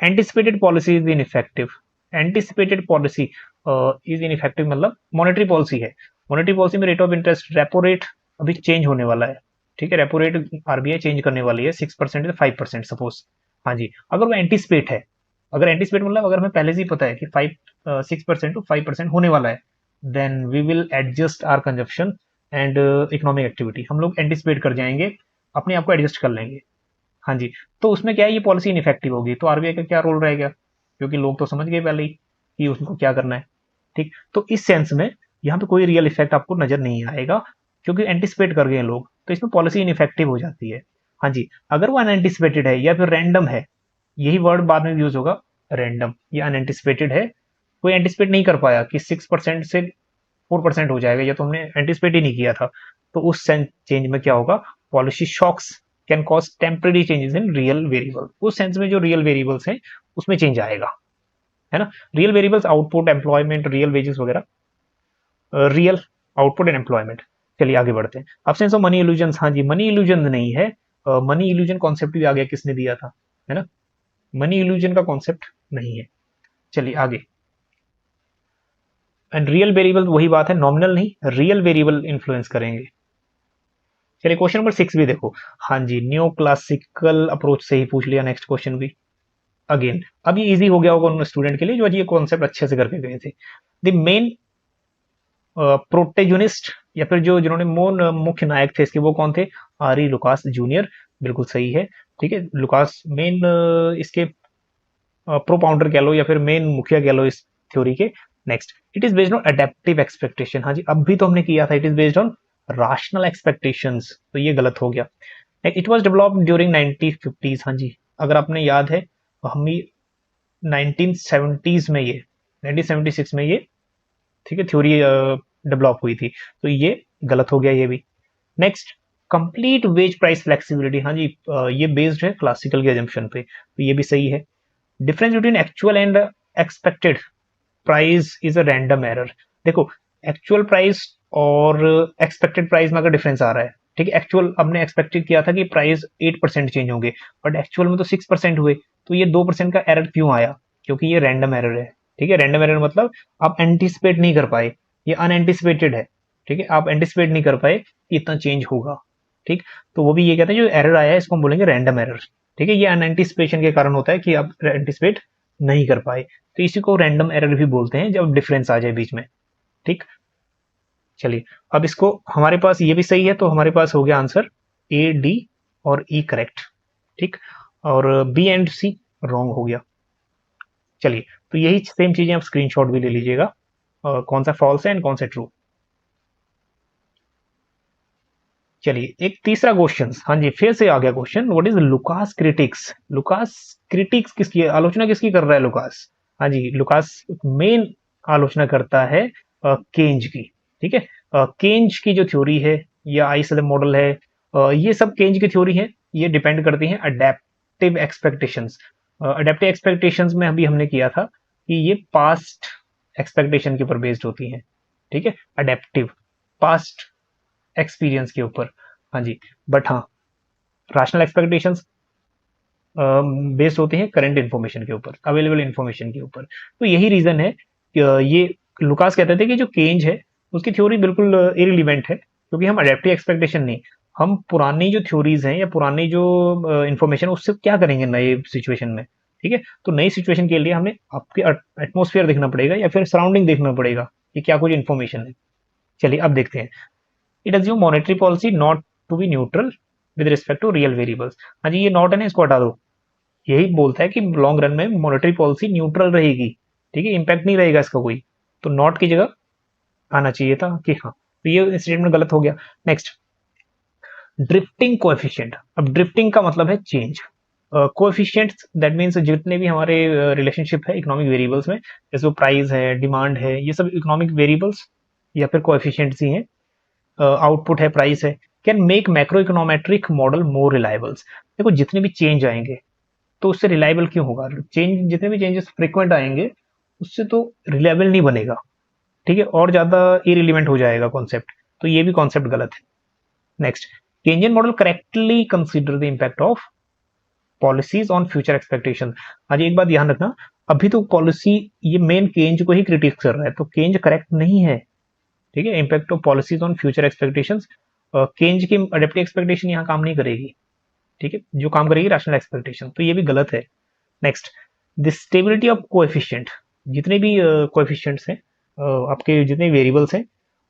anticipated policy is ineffective, anticipated policy is ineffective मतलब मॉनेटरी पॉलिसी है, मॉनेटरी पॉलिसी में rate of interest, repo rate अभी change होने वाला है, ठीक है, रेपो रेट आरबीआई चेंज करने वाली है 6% से 5% सपोज, हाँ जी, अगर वो एंटिसिपेट है, अगर एंटिसिपेट मतलब अगर हमें पहले से ही पता है कि 6% टू 5% होने वाला है, then we will adjust our consumption and economic activity, हम लोग एंटिसिपेट कर जाएंगे, अपने आप को एडजस्ट कर लेंगे। हाँ जी, तो उसमें क्या है, ये पॉलिसी इनइफेक्टिव होगी, तो आरबीआई का क्या रोल रहेगा, क्योंकि लोग तो समझ गए पहले ही कि उसको क्या करना है। ठीक, तो इस सेंस में यहाँ पे कोई रियल इफेक्ट आपको नजर नहीं आएगा, क्योंकि एंटिसिपेट कर गए लोग, तो इसमें पॉलिसी इनइफेक्टिव हो जाती है। हाँ जी, अगर वो अनएंटिसिपेटेड है या फिर रैंडम है, यही वर्ड बाद में यूज होगा, रैंडम या अनएंटिसिपेटेड है, कोई एंटिसिपेट नहीं कर पाया कि 6% से 4% हो जाएगा, या तो हमने एंटिसिपेट ही नहीं किया था, तो उस चेंज में क्या होगा, policy shocks can cause temporary changes in real variable, उस सेंस में जो रियल वेरिएबल्स हैं उसमें चेंज आएगा, है ना, real variables output employment real wages वगैरह, रियल आउटपुट एंड एम्प्लॉयमेंट। चलिए आगे बढ़ते हैं। अब्सेंस ऑफ मनी इल्यूजन, हाँ जी, मनी इल्यूजन नहीं है, मनी इल्यूजन कॉन्सेप्ट भी आ गया, किसने दिया था, है ना, मनी इल्यूजन का कॉन्सेप्ट नहीं है। चलिए आगे, एंड रियल वेरिएबल वही बात है, नॉमिनल नहीं, रियल वेरिएबल इन्फ्लुएंस करेंगे। चलिए क्वेश्चन नंबर 6 भी देखो, हाँ जी, न्यू क्लासिकल अप्रोच से ही पूछ लिया नेक्स्ट क्वेश्चन भी, अगेन अब ये इजी हो गया होगा उन स्टूडेंट के लिए जो ये कॉन्सेप्ट अच्छे से करके गए थे। द मेन प्रोटेगोनिस्ट या फिर जो जिन्होंने मुख्य नायक थे इसके, वो कौन थे, आरी लुकास जूनियर, बिल्कुल सही है। ठीक है, लुकास मेन इसके प्रोपाउंडर कह लो या फिर मेन मुखिया कह लो इस थ्योरी के। Next, it is based on adaptive expectation, हाँ जी, अब भी तो हमने किया था, it is based on rational expectations, तो ये गलत हो गया। It was developed during 1950s, हाँ जी, अगर आपने याद है तो हम 1970s में ये 1976 में ये, ठीक है, थ्योरी डेवलप हुई थी, तो ये गलत हो गया ये भी। Next, complete wage price flexibility, हाँ जी, ये बेस्ड है क्लासिकल के एजम्पशन पे, तो ये भी सही है। Difference between actual and expected price is a random error. देखो, एक्चुअल प्राइस और एक्सपेक्टेड प्राइस में अगर डिफरेंस आ रहा है, ठीक है, एक्चुअल हमने एक्सपेक्टेड किया था कि प्राइस 8% चेंज होंगे, बट एक्चुअल में तो 6% हुए, तो ये 2% का एरर क्यों आया? क्योंकि ये रैंडम एरर है। ठीक है, रैंडम एरर मतलब आप एंटिसिपेट नहीं कर पाए, ये अनएंटिसिपेटेड है। ठीक है, आप एंटिसिपेट नहीं कर पाए कि इतना चेंज होगा। ठीक, तो वो भी ये कहते हैं जो एरर आया है इसको हम बोलेंगे रैंडम एरर। ठीक है, ये अनएंटिसिपेशन के कारण होता है कि आप एंटिसिपेट नहीं कर पाए, तो इसी को रैंडम एरर भी बोलते हैं जब डिफरेंस आ जाए बीच में। ठीक, चलिए अब इसको, हमारे पास ये भी सही है, तो हमारे पास हो गया आंसर ए, डी और ई करेक्ट। ठीक, और बी एंड सी रॉन्ग हो गया। चलिए, तो यही सेम चीजें आप स्क्रीनशॉट भी ले लीजिएगा, कौन सा फॉल्स है एंड कौन सा ट्रू। चलिए, एक तीसरा क्वेश्चन, हाँ जी, फिर से आ गया question, what is Lucas critics? Lucas critics किसकी आलोचना किसकी कर रहा है लुकास? हाँ जी, लुकास मेन आलोचना करता है केंज की। ठीक है, केंज की जो थ्योरी है या आइसलम मॉडल है, ये सब केंज की थ्योरी है, ये डिपेंड करती हैं अडेप्टिव एक्सपेक्टेशंस। अडेप्टिव एक्सपेक्टेशंस में अभी हमने किया था कि ये पास्ट एक्सपेक्टेशन के ऊपर बेस्ड होती हैं। ठीक है, अडेप्टिव पास्ट एक्सपीरियंस के ऊपर। हाँ जी, बट हाँ, राशनल एक्सपेक्टेशंस बेस्ड होते हैं करंट इन्फॉर्मेशन के ऊपर, अवेलेबल इन्फॉर्मेशन के ऊपर। तो यही रीजन है कि ये लुकास कहते थे कि जो केंज है उसकी थ्योरी बिल्कुल इरिलीवेंट है, क्योंकि हम अडेप्टिव एक्सपेक्टेशन नहीं, हम पुरानी जो थ्योरीज हैं या पुरानी जो इन्फॉर्मेशन उससे क्या करेंगे नए सिचुएशन में। ठीक है, तो नई सिचुएशन के लिए हमें आपके एटमोस्फेयर देखना पड़ेगा या फिर सराउंडिंग देखना पड़ेगा कि क्या कुछ इन्फॉर्मेशन है। चलिए अब देखते हैं। It assume monetary policy not to be neutral with respect to real variables। हाँ जी, ये नॉट है ना, इसको हटा दो। यही बोलता है कि लॉन्ग रन में मॉनेटरी पॉलिसी न्यूट्रल रहेगी। ठीक है, इंपैक्ट नहीं रहेगा इसका कोई, तो नॉट की जगह आना चाहिए था कि हाँ, तो ये स्टेटमेंट गलत हो गया। Next, drifting coefficient. अब ड्रिफ्टिंग का मतलब है चेंज। कोएफिशिएंट्स दैट मीन्स जितने भी हमारे रिलेशनशिप है इकोनॉमिक वेरिएबल्स में, जैसे प्राइस है, डिमांड है, ये सब इकोनॉमिक वेरिएबल्स या फिर कोएफिशिएंट्स ही हैं। आउटपुट है, प्राइस है, can make macroeconometric model more reliables. देखो, जितने भी चेंज आएंगे तो उससे रिलायबल क्यों होगा? चेंज, जितने भी चेंजेस फ्रिक्वेंट आएंगे उससे तो रिलायबल नहीं बनेगा। ठीक है, और ज्यादा इरिलीवेंट हो जाएगा कॉन्सेप्ट, तो ये भी कॉन्सेप्ट गलत है। Next, Keynesian model correctly consider the impact of policies on future expectation. आज एक बात ध्यान रखना, अभी तो पॉलिसी ये मेन केंज को ही क्रिटिक कर रहा है, तो केंज करेक्ट नहीं है। ठीक है, impact of policies on future expectations, Keynes की अडेप्टिव एक्सपेक्टेशन यहाँ काम नहीं करेगी। ठीक है, जो काम करेगी रैशनल एक्सपेक्टेशन, तो ये भी गलत है। Next, the stability of coefficient, जितने भी कोएफिशिएंट्स हैं, आपके जितने वेरिएबल्स हैं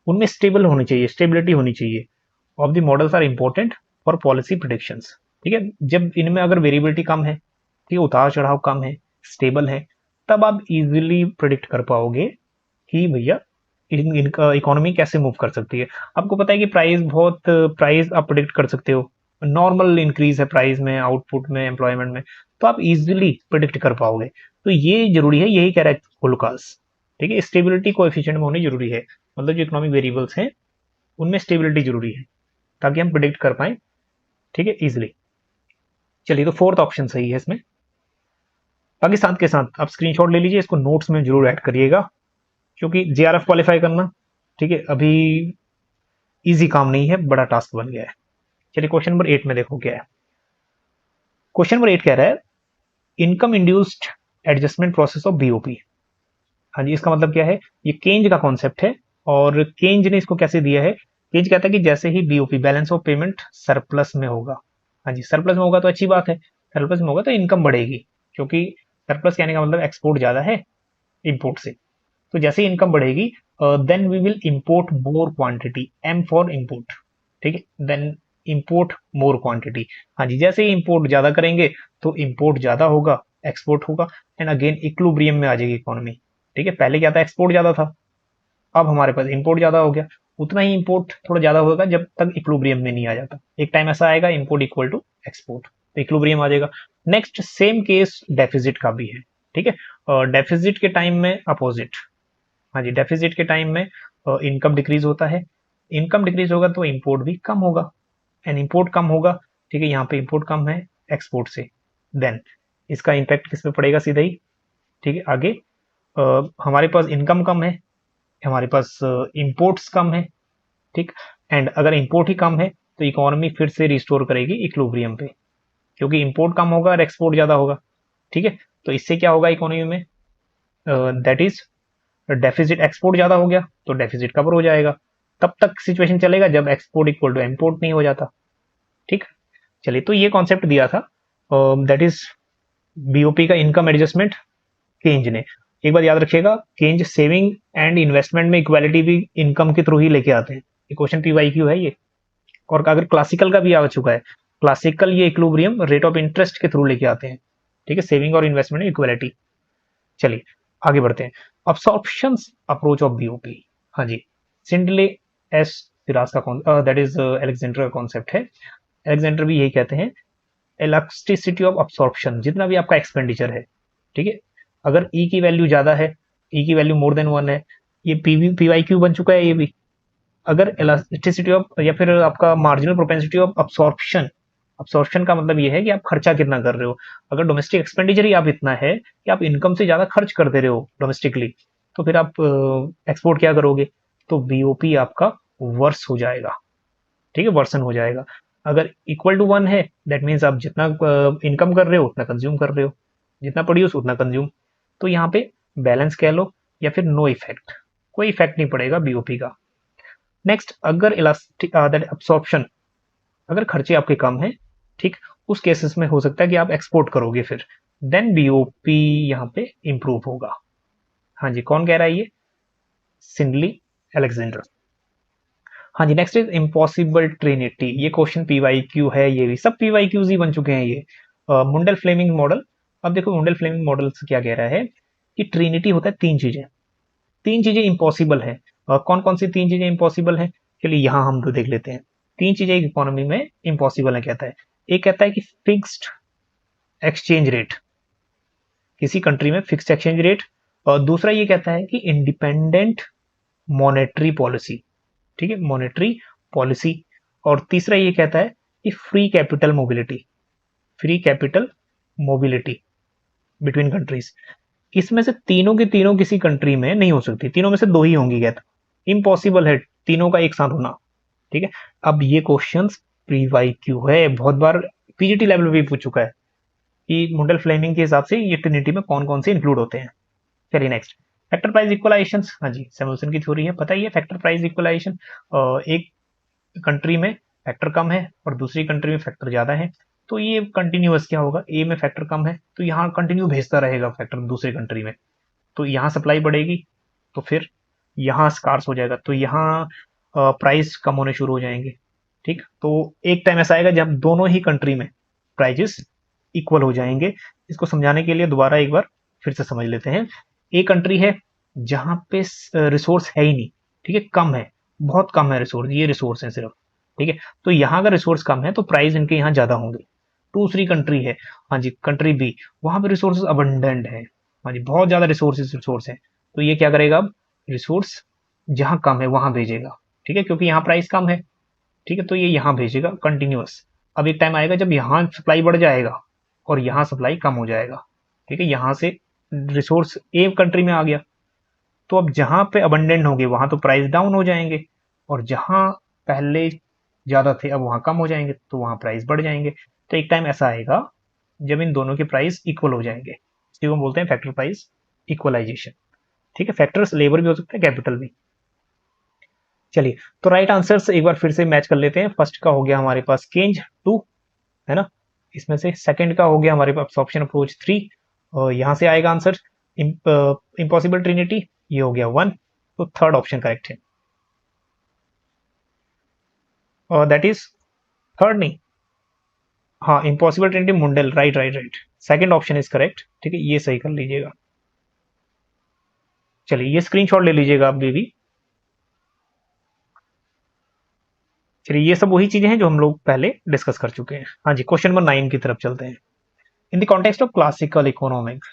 उनमें स्टेबल होनी चाहिए, स्टेबिलिटी होनी चाहिए of the models are important for policy predictions. ठीक है, जब इनमें अगर वेरिएबिलिटी कम है, ठीक है, उतार चढ़ाव कम है, स्टेबल है, तब आप इजीली प्रिडिक्ट कर पाओगे कि भैया इनका इकोनॉमी कैसे मूव कर सकती है। आपको पता है कि प्राइस आप प्रिडिक्ट कर सकते हो, नॉर्मल इंक्रीज है प्राइस में, आउटपुट में, एम्प्लॉयमेंट में, तो आप इजीली प्रिडिक्ट कर पाओगे। तो ये जरूरी है, यही कह रहा है लुकास। ठीक है, स्टेबिलिटी कोएफिशिएंट में होनी जरूरी है, मतलब जो इकोनॉमिक वेरिएबल्स हैं उनमें स्टेबिलिटी जरूरी है ताकि हम प्रिडिक्ट कर पाए। ठीक है, इजिली। चलिए, तो फोर्थ ऑप्शन सही है इसमें। बाकी साथ के साथ आप स्क्रीनशॉट ले लीजिए, इसको नोट्स में जरूर ऐड करिएगा, क्योंकि जेआरएफ क्वालिफाई करना, ठीक है, अभी इजी काम नहीं है, बड़ा टास्क बन गया है। चलिए, क्वेश्चन नंबर 8 में देखो क्या है। क्वेश्चन नंबर 8 कह रहा है income induced adjustment process of BOP. हाँ जी, इसका मतलब क्या है? ये केंज का कॉन्सेप्ट है, और केंज ने इसको कैसे दिया है? केंज कहता है कि जैसे ही BOP, balance of payment, surplus में होगा। हाँ जी, सरप्लस में होगा तो अच्छी बात है, सरप्लस में होगा तो इनकम बढ़ेगी, क्योंकि सरप्लस कहने का मतलब एक्सपोर्ट ज्यादा है इंपोर्ट से। तो जैसे ही इनकम बढ़ेगी, then we will import more quantity, M for import. ठीक है, देन इंपोर्ट मोर क्वांटिटी। हाँ जी, जैसे ही इंपोर्ट ज्यादा करेंगे तो इंपोर्ट ज्यादा होगा, एक्सपोर्ट होगा, एंड अगेन इक्विलिब्रियम में आ जाएगी इकोनॉमी। ठीक है, पहले क्या था, एक्सपोर्ट ज्यादा था, अब हमारे पास इंपोर्ट ज्यादा हो गया, उतना ही इंपोर्ट थोड़ा ज्यादा होगा जब तक इक्विलिब्रियम में नहीं आ जाता। एक टाइम ऐसा आएगा इंपोर्ट इक्वल टू एक्सपोर्ट, तो इक्विलिब्रियम आ जाएगा। नेक्स्ट, सेम केस डेफिसिट का भी है। ठीक है, डेफिसिट के टाइम में अपोजिट। हाँ जी, डेफिसिट के टाइम में इनकम डिक्रीज होता है, इनकम डिक्रीज होगा तो इंपोर्ट भी कम होगा, एंड इंपोर्ट कम होगा, ठीक है, यहाँ पे इंपोर्ट कम है एक्सपोर्ट से, देन इसका इम्पैक्ट किस पे पड़ेगा, सीधा ही, ठीक है। आगे हमारे पास इनकम कम है, हमारे पास इंपोर्ट्स कम है, ठीक, एंड अगर इंपोर्ट ही कम है तो इकोनॉमी फिर से रिस्टोर करेगी इक्विलिब्रियम पे, क्योंकि इंपोर्ट कम होगा और एक्सपोर्ट ज्यादा होगा, ठीक है। तो इससे क्या होगा इकोनॉमी में, दैट इज डेफिसिट, एक्सपोर्ट ज्यादा हो गया तो डेफिसिट कवर हो जाएगा, तब तक सिचुएशन चलेगा जब एक्सपोर्ट इक्वल टू इम्पोर्ट नहीं हो जाता, ठीक। चलिए, तो ये कॉन्सेप्ट दिया था, दैट इज बीओपी का इनकम एडजस्टमेंट केंज ने। एक बात याद रखिएगा, केंज सेविंग एंड इन्वेस्टमेंट में इक्वालिटी भी इनकम के थ्रू ही लेके आते हैं, ये क्वेश्चन पीवाईक्यू है ये। और अगर क्लासिकल का भी आ चुका है, क्लासिकल ये इक्विलिब्रियम रेट ऑफ इंटरेस्ट के थ्रू लेके आते हैं, ठीक है, सेविंग और इन्वेस्टमेंट में इक्वालिटी। चलिए आगे बढ़ते हैं, अब्सॉर्प्शन अप्रोच ऑफ बीओपी। हाँ जी, सिंडले एस फिरास का दैट इज अलेक्जेंडर का कॉन्सेप्ट है। अलेक्जेंडर भी यही कहते हैं, इलास्टिसिटी ऑफ अब्सॉर्प्शन, जितना भी आपका एक्सपेंडिचर है, ठीक है, अगर ई की वैल्यू ज्यादा है, ई की वैल्यू मोर देन 1 है, ये पीवाईक्यू बन चुका है ये भी। अगर इलास्टिसिटी ऑफ या फिर आपका marginal propensity of absorption, absorption का मतलब ये है कि आप खर्चा कितना कर रहे हो। अगर डोमेस्टिक एक्सपेंडिचर ही आप इतना है कि आप इनकम से ज्यादा खर्च कर दे रहे हो डोमेस्टिकली, तो फिर आप एक्सपोर्ट क्या करोगे, तो बीओपी आपका वर्स हो जाएगा, ठीक है, वर्सन हो जाएगा। अगर इक्वल टू 1 है, दैट मीन्स आप जितना इनकम कर रहे हो उतना कंज्यूम कर रहे हो, जितना प्रोड्यूस उतना कंज्यूम, तो यहाँ पे बैलेंस कह लो या फिर नो इफेक्ट, कोई इफेक्ट नहीं पड़ेगा बीओपी का। नेक्स्ट, अगर इलास्टिक दैट अब्सॉर्प्शन, अगर खर्चे आपके कम है, ठीक, उस केसेस में हो सकता है कि आप एक्सपोर्ट करोगे फिर, देन बीओपी यहाँ पे इंप्रूव होगा। हाँ जी, कौन कह रहा है ये, सिंडली अलेक्जेंडर। हाँ जी, नेक्स्ट इज इम्पॉसिबल ट्रिनिटी, ये क्वेश्चन पीवाईक्यू है, ये भी सब पीवाईक्यूज ही बन चुके हैं ये। मुंडल फ्लेमिंग मॉडल, अब देखो मुंडल फ्लेमिंग मॉडल से क्या कह रहा है कि ट्रिनिटी होता है तीन चीजें, तीन चीजें इम्पॉसिबल है। कौन कौन सी तीन चीजें इम्पॉसिबल है, चलिए यहाँ हम तो देख लेते हैं। तीन चीजें इकोनॉमी में इम्पॉसिबल है, कहता है, एक कहता है कि फिक्स्ड एक्सचेंज रेट, किसी कंट्री में फिक्स्ड एक्सचेंज रेट, और दूसरा ये कहता है कि इंडिपेंडेंट मॉनेटरी पॉलिसी, ठीक है, मॉनेटरी पॉलिसी, और तीसरा ये कहता है कि free capital mobility, free capital mobility between countries. इसमें से तीनों के तीनों किसी कंट्री में नहीं हो सकती, तीनों में से दो ही होंगी, कहता इम्पॉसिबल है तीनों का एक साथ होना, ठीक है। अब ये क्वेश्चंस पीवाईक्यू है, बहुत बार पीजीटी लेवल पे पूछ चुका है कि मुंडल फ्लेमिंग के हिसाब से ये ट्रिनिटी में कौन कौन से इंक्लूड होते हैं। चलिए नेक्स्ट, फैक्टर प्राइस इक्वलाइजेशन। हाँ जी, सैमुअल्सन की थ्योरी है, पता ही है, फैक्टर प्राइस इक्वलाइजेशन। एक कंट्री में फैक्टर कम है और दूसरी कंट्री में फैक्टर ज्यादा है, तो ये कंटिन्यूअस क्या होगा, ए में फैक्टर कम है तो यहाँ कंटिन्यू भेजता रहेगा फैक्टर दूसरी कंट्री में, तो यहाँ सप्लाई बढ़ेगी तो फिर यहाँ स्कार्स हो जाएगा, तो यहाँ प्राइस कम होने शुरू हो जाएंगे, ठीक। तो एक टाइम ऐसा आएगा जब दोनों ही कंट्री में प्राइजेस इक्वल हो जाएंगे। इसको समझाने के लिए दोबारा एक बार फिर से समझ लेते हैं। एक कंट्री है जहां पे रिसोर्स है ही नहीं, ठीक है, कम है, बहुत कम है रिसोर्स, ये रिसोर्स है सिर्फ, ठीक है, तो यहाँ अगर रिसोर्स कम है तो प्राइस इनके यहाँ ज्यादा होंगे। दूसरी कंट्री है, हाँ जी, कंट्री बी, वहां पे रिसोर्सेज अबंडेंट है, हाँ जी, बहुत ज्यादा रिसोर्स है, तो ये क्या करेगा, अब रिसोर्स जहां कम है वहां भेजेगा, ठीक है, क्योंकि यहाँ प्राइस कम है, ठीक है, तो ये यहाँ भेजेगा कंटिन्यूअस। अब एक टाइम आएगा जब यहाँ सप्लाई बढ़ जाएगा और यहाँ सप्लाई कम हो जाएगा, ठीक है, यहाँ से रिसोर्स ए कंट्री में आ गया, तो अब जहां पे अबंडेंट होंगे वहां तो प्राइस डाउन हो जाएंगे, और जहां पहले ज्यादा थे अब वहां कम हो जाएंगे, तो वहां प्राइस बढ़ जाएंगे। तो एक टाइम ऐसा आएगा जब इन दोनों के प्राइस इक्वल हो जाएंगे, इसी को बोलते हैं फैक्टर प्राइस इक्वलाइजेशन, ठीक है। फैक्टर्स लेबर भी हो सकता है, कैपिटल भी। चलिए, तो राइट आंसर्स एक बार फिर से मैच कर लेते हैं। फर्स्ट का हो गया हमारे पास केंज 2, है ना, इसमें से सेकंड का हो गया हमारे पास अब्सॉर्प्शन अप्रोच 3, और यहां से आएगा आंसर इम्पॉसिबल ट्रिनिटी, ये हो गया 1, तो थर्ड ऑप्शन करेक्ट है, और दैट इज थर्ड नहीं, हाँ, impossible Trinity Mundal, right right right, second option is correct, ठीक है, ये सही कर लीजिएगा। चलिए, ये स्क्रीनशॉट ले लीजिएगा आप भी। चलिए, ये सब वही चीजें हैं जो हम लोग पहले डिस्कस कर चुके हैं। हाँ जी, क्वेश्चन नंबर 9 की तरफ चलते हैं। In the context of classical economics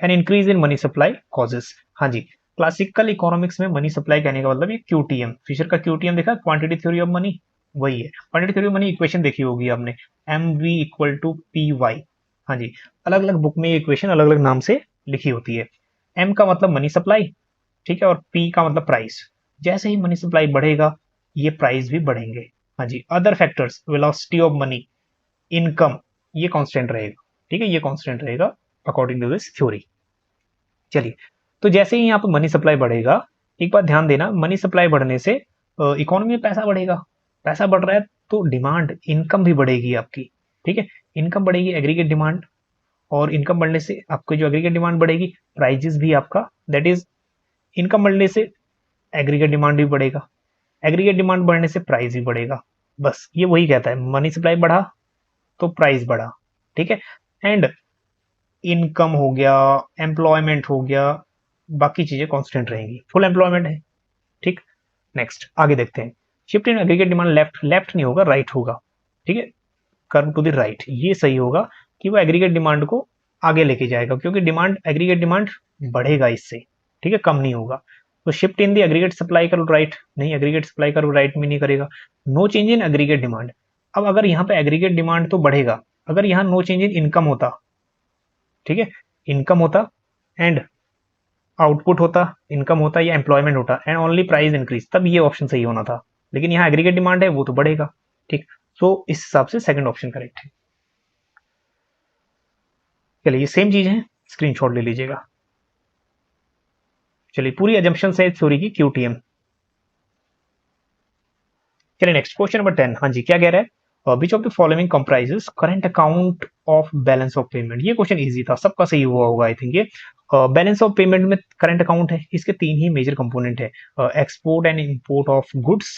an increase in money supply causes, हाँ जी, क्लासिकल इकोनॉमिक्स में मनी सप्लाई कहने का मतलब ये क्यूटीएम, फिशर का क्यूटीएम देखा, क्वांटिटी थ्योरी ऑफ मनी, वही है। Quantity theory of money equation देखी होगी आपने, M V equal to P Y. हाँ जी, अलग अलग बुक में ये इक्वेशन अलग अलग नाम से लिखी होती है। एम का मतलब मनी सप्लाई, ठीक है, और पी का मतलब प्राइस। जैसे ही मनी सप्लाई बढ़ेगा ये प्राइस भी बढ़ेंगे। हाँ जी, other factors, velocity of money, income, ये कांस्टेंट रहेगा, ठीक है, ये कांस्टेंट रहेगा अकॉर्डिंग टू दिस थ्योरी। चलिए, तो जैसे ही यहाँ पर मनी सप्लाई बढ़ेगा, एक बात ध्यान देना, मनी सप्लाई बढ़ने से इकोनॉमी में पैसा बढ़ेगा, पैसा बढ़ रहा है तो डिमांड, इनकम भी बढ़ेगी आपकी, ठीक है, इनकम बढ़ेगी, एग्रीगेट डिमांड, और इनकम बढ़ने से आपकी जो एग्रीगेट डिमांड बढ़ेगी, प्राइजेस भी आपका, दैट इज इनकम बढ़ने से एग्रीगेट डिमांड भी बढ़ेगा, एग्रीगेट डिमांड बढ़ने से प्राइस भी बढ़ेगा। बस ये वही कहता है, मनी सप्लाई बढ़ा तो प्राइस बढ़ा, ठीक है, एंड इनकम हो गया, एम्प्लॉयमेंट हो गया, बाकी चीजें कांस्टेंट रहेंगी, फुल एम्प्लॉयमेंट है, ठीक। नेक्स्ट आगे देखते हैं, शिफ्ट इन एग्रीगेट डिमांड लेफ्ट, लेफ्ट नहीं होगा, राइट होगा, ठीक है, कर्व टू द राइट, ये सही होगा कि वो एग्रीगेट डिमांड को आगे लेके जाएगा, क्योंकि डिमांड, एग्रीगेट डिमांड बढ़ेगा इससे, ठीक है, कम नहीं होगा। तो shift in the aggregate supply करो राइट, नहीं, एग्रीगेट सप्लाई करो राइट में नहीं करेगा। No change in aggregate demand, अब अगर यहाँ पे एग्रीगेट डिमांड तो बढ़ेगा, अगर यहाँ नो चेंज इन इनकम होता, ठीक है, इनकम होता एंड आउटपुट होता, इनकम होता या एम्प्लॉयमेंट होता एंड ओनली प्राइस इंक्रीज, तब ये ऑप्शन सही होना था, लेकिन यहाँ एग्रीगेट डिमांड है वो तो बढ़ेगा, ठीक। तो इस हिसाब से सेकंड ऑप्शन करेक्ट है। चलिए, ये सेम चीज है, स्क्रीनशॉट ले लीजिएगा। चलिए, पूरी अजम्पशन है थ्योरी की क्यूटीएम। चलिए नेक्स्ट क्वेश्चन नंबर 10। हाँ जी, क्या कह रहा है, which of the following comprises current account of balance of payment. ये क्वेश्चन इजी था, सबका सही हुआ होगा आई थिंक। ये बैलेंस ऑफ पेमेंट में करंट अकाउंट है, इसके तीन ही मेजर कंपोनेंट है, export and import of goods,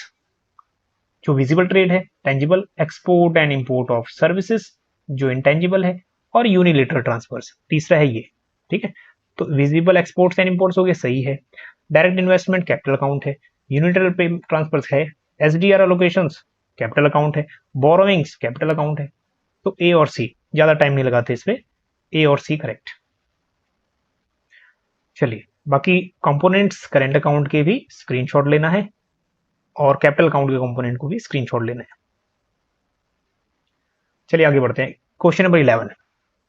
जो विजिबल ट्रेड है, tangible, export and import of services जो इंटेंजिबल है, और यूनिलेटरल ट्रांसफर्स तीसरा है ये, ठीक है। तो विजिबल एक्सपोर्ट्स एंड इंपोर्ट्स हो गए, सही है। डायरेक्ट इन्वेस्टमेंट कैपिटल अकाउंट है, यूनिलेटरल ट्रांसफर्स है, एसडीआर एलोकेशंस कैपिटल अकाउंट है, बोरोइंग्स कैपिटल अकाउंट है। तो ए और सी, ज्यादा टाइम नहीं लगाते इस पे, ए और सी करेक्ट। चलिए, बाकी कंपोनेंट्स करेंट अकाउंट के भी स्क्रीनशॉट लेना है और कैपिटल अकाउंट के कंपोनेंट को भी स्क्रीनशॉट लेना है। चलिए आगे बढ़ते हैं, क्वेश्चन नंबर 11,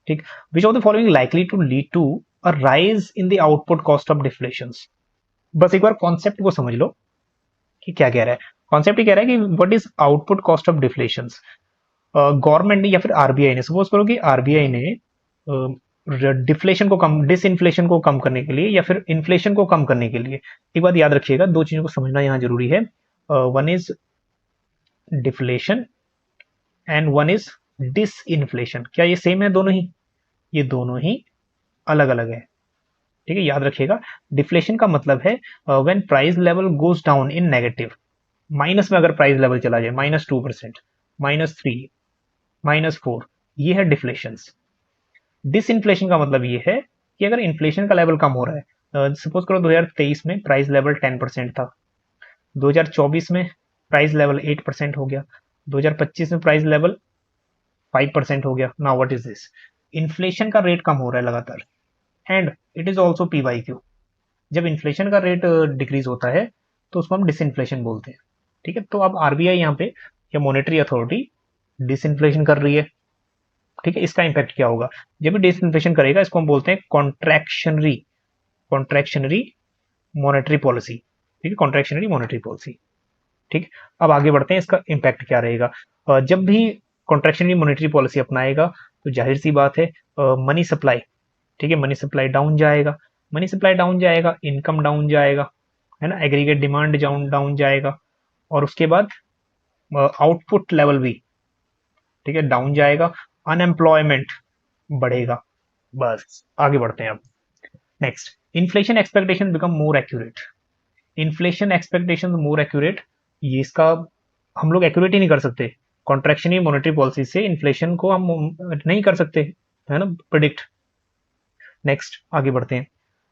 ठीक। Which of the following likely to lead to a rise in the output cost of deflations. बस एक बार कॉन्सेप्ट को समझ लो कि क्या कह रहा है। कॉन्सेप्ट ही कह रहा है कि what is output cost of deflations. Government ने या फिर आरबीआई ने, सपोज करो कि आरबीआई ने डिफ्लेशन को कम, डिसइन्फ्लेशन को कम करने के लिए या फिर इन्फ्लेशन को कम करने के लिए, एक बात याद रखिएगा, दो चीजों को समझना यहाँ जरूरी है, one is deflation and one is disinflation. क्या ये सेम है दोनों ही? ये दोनों ही अलग अलग है, ठीक है, याद रखिएगा। डिफ्लेशन का मतलब है when price level goes down in negative, minus में अगर प्राइस लेवल चला जाए, -2%, -3, -4, ये है डिफ्लेशन। डिसइन्फ्लेशन का मतलब ये है कि अगर इन्फ्लेशन का लेवल कम हो रहा है, सपोज करो 2023 में प्राइस लेवल 10% था, 2024 में प्राइस लेवल 8% हो गया, 2025 में प्राइस लेवल 5% हो गया। Now what is this? Inflation का रेट कम हो रहा है लगातार, and it is also P Y Q. जब इन्फ्लेशन का रेट डिक्रीज होता है तो उसको हम डिसइन्फ्लेशन बोलते हैं, ठीक है। तो अब आरबीआई यहाँ पे या मॉनेटरी अथॉरिटी डिसइन्फ्लेशन कर रही है, ठीक है। इसका इंपैक्ट क्या होगा? जब भी डिसइन्फ्लेशन करेगा इसको हम बोलते हैं कॉन्ट्रैक्शनरी, कॉन्ट्रैक्शनरी मॉनेटरी पॉलिसी, ठीक है, कॉन्ट्रैक्शनरी मॉनेटरी पॉलिसी, ठीक। अब आगे बढ़ते हैं, इसका इंपैक्ट क्या रहेगा। जब भी कॉन्ट्रैक्शनरी मॉनेटरी पॉलिसी अपनाएगा तो जाहिर सी बात है मनी सप्लाई, ठीक है, मनी सप्लाई डाउन जाएगा, मनी सप्लाई डाउन जाएगा, इनकम डाउन जाएगा, है ना, एग्रीगेट डिमांड डाउन जाएगा, और उसके बाद आउटपुट लेवल भी, ठीक है, डाउन जाएगा, अनएम्प्लॉयमेंट बढ़ेगा। बस आगे बढ़ते हैं अब। Next, inflation expectation become more accurate. Inflation expectation more accurate, ये इसका हम लोग एक्यूरेट ही नहीं कर सकते, कॉन्ट्रैक्शनरी मॉनेटरी पॉलिसी से इन्फ्लेशन को हम नहीं कर सकते, है ना, प्रिडिक्ट। नेक्स्ट आगे बढ़ते हैं,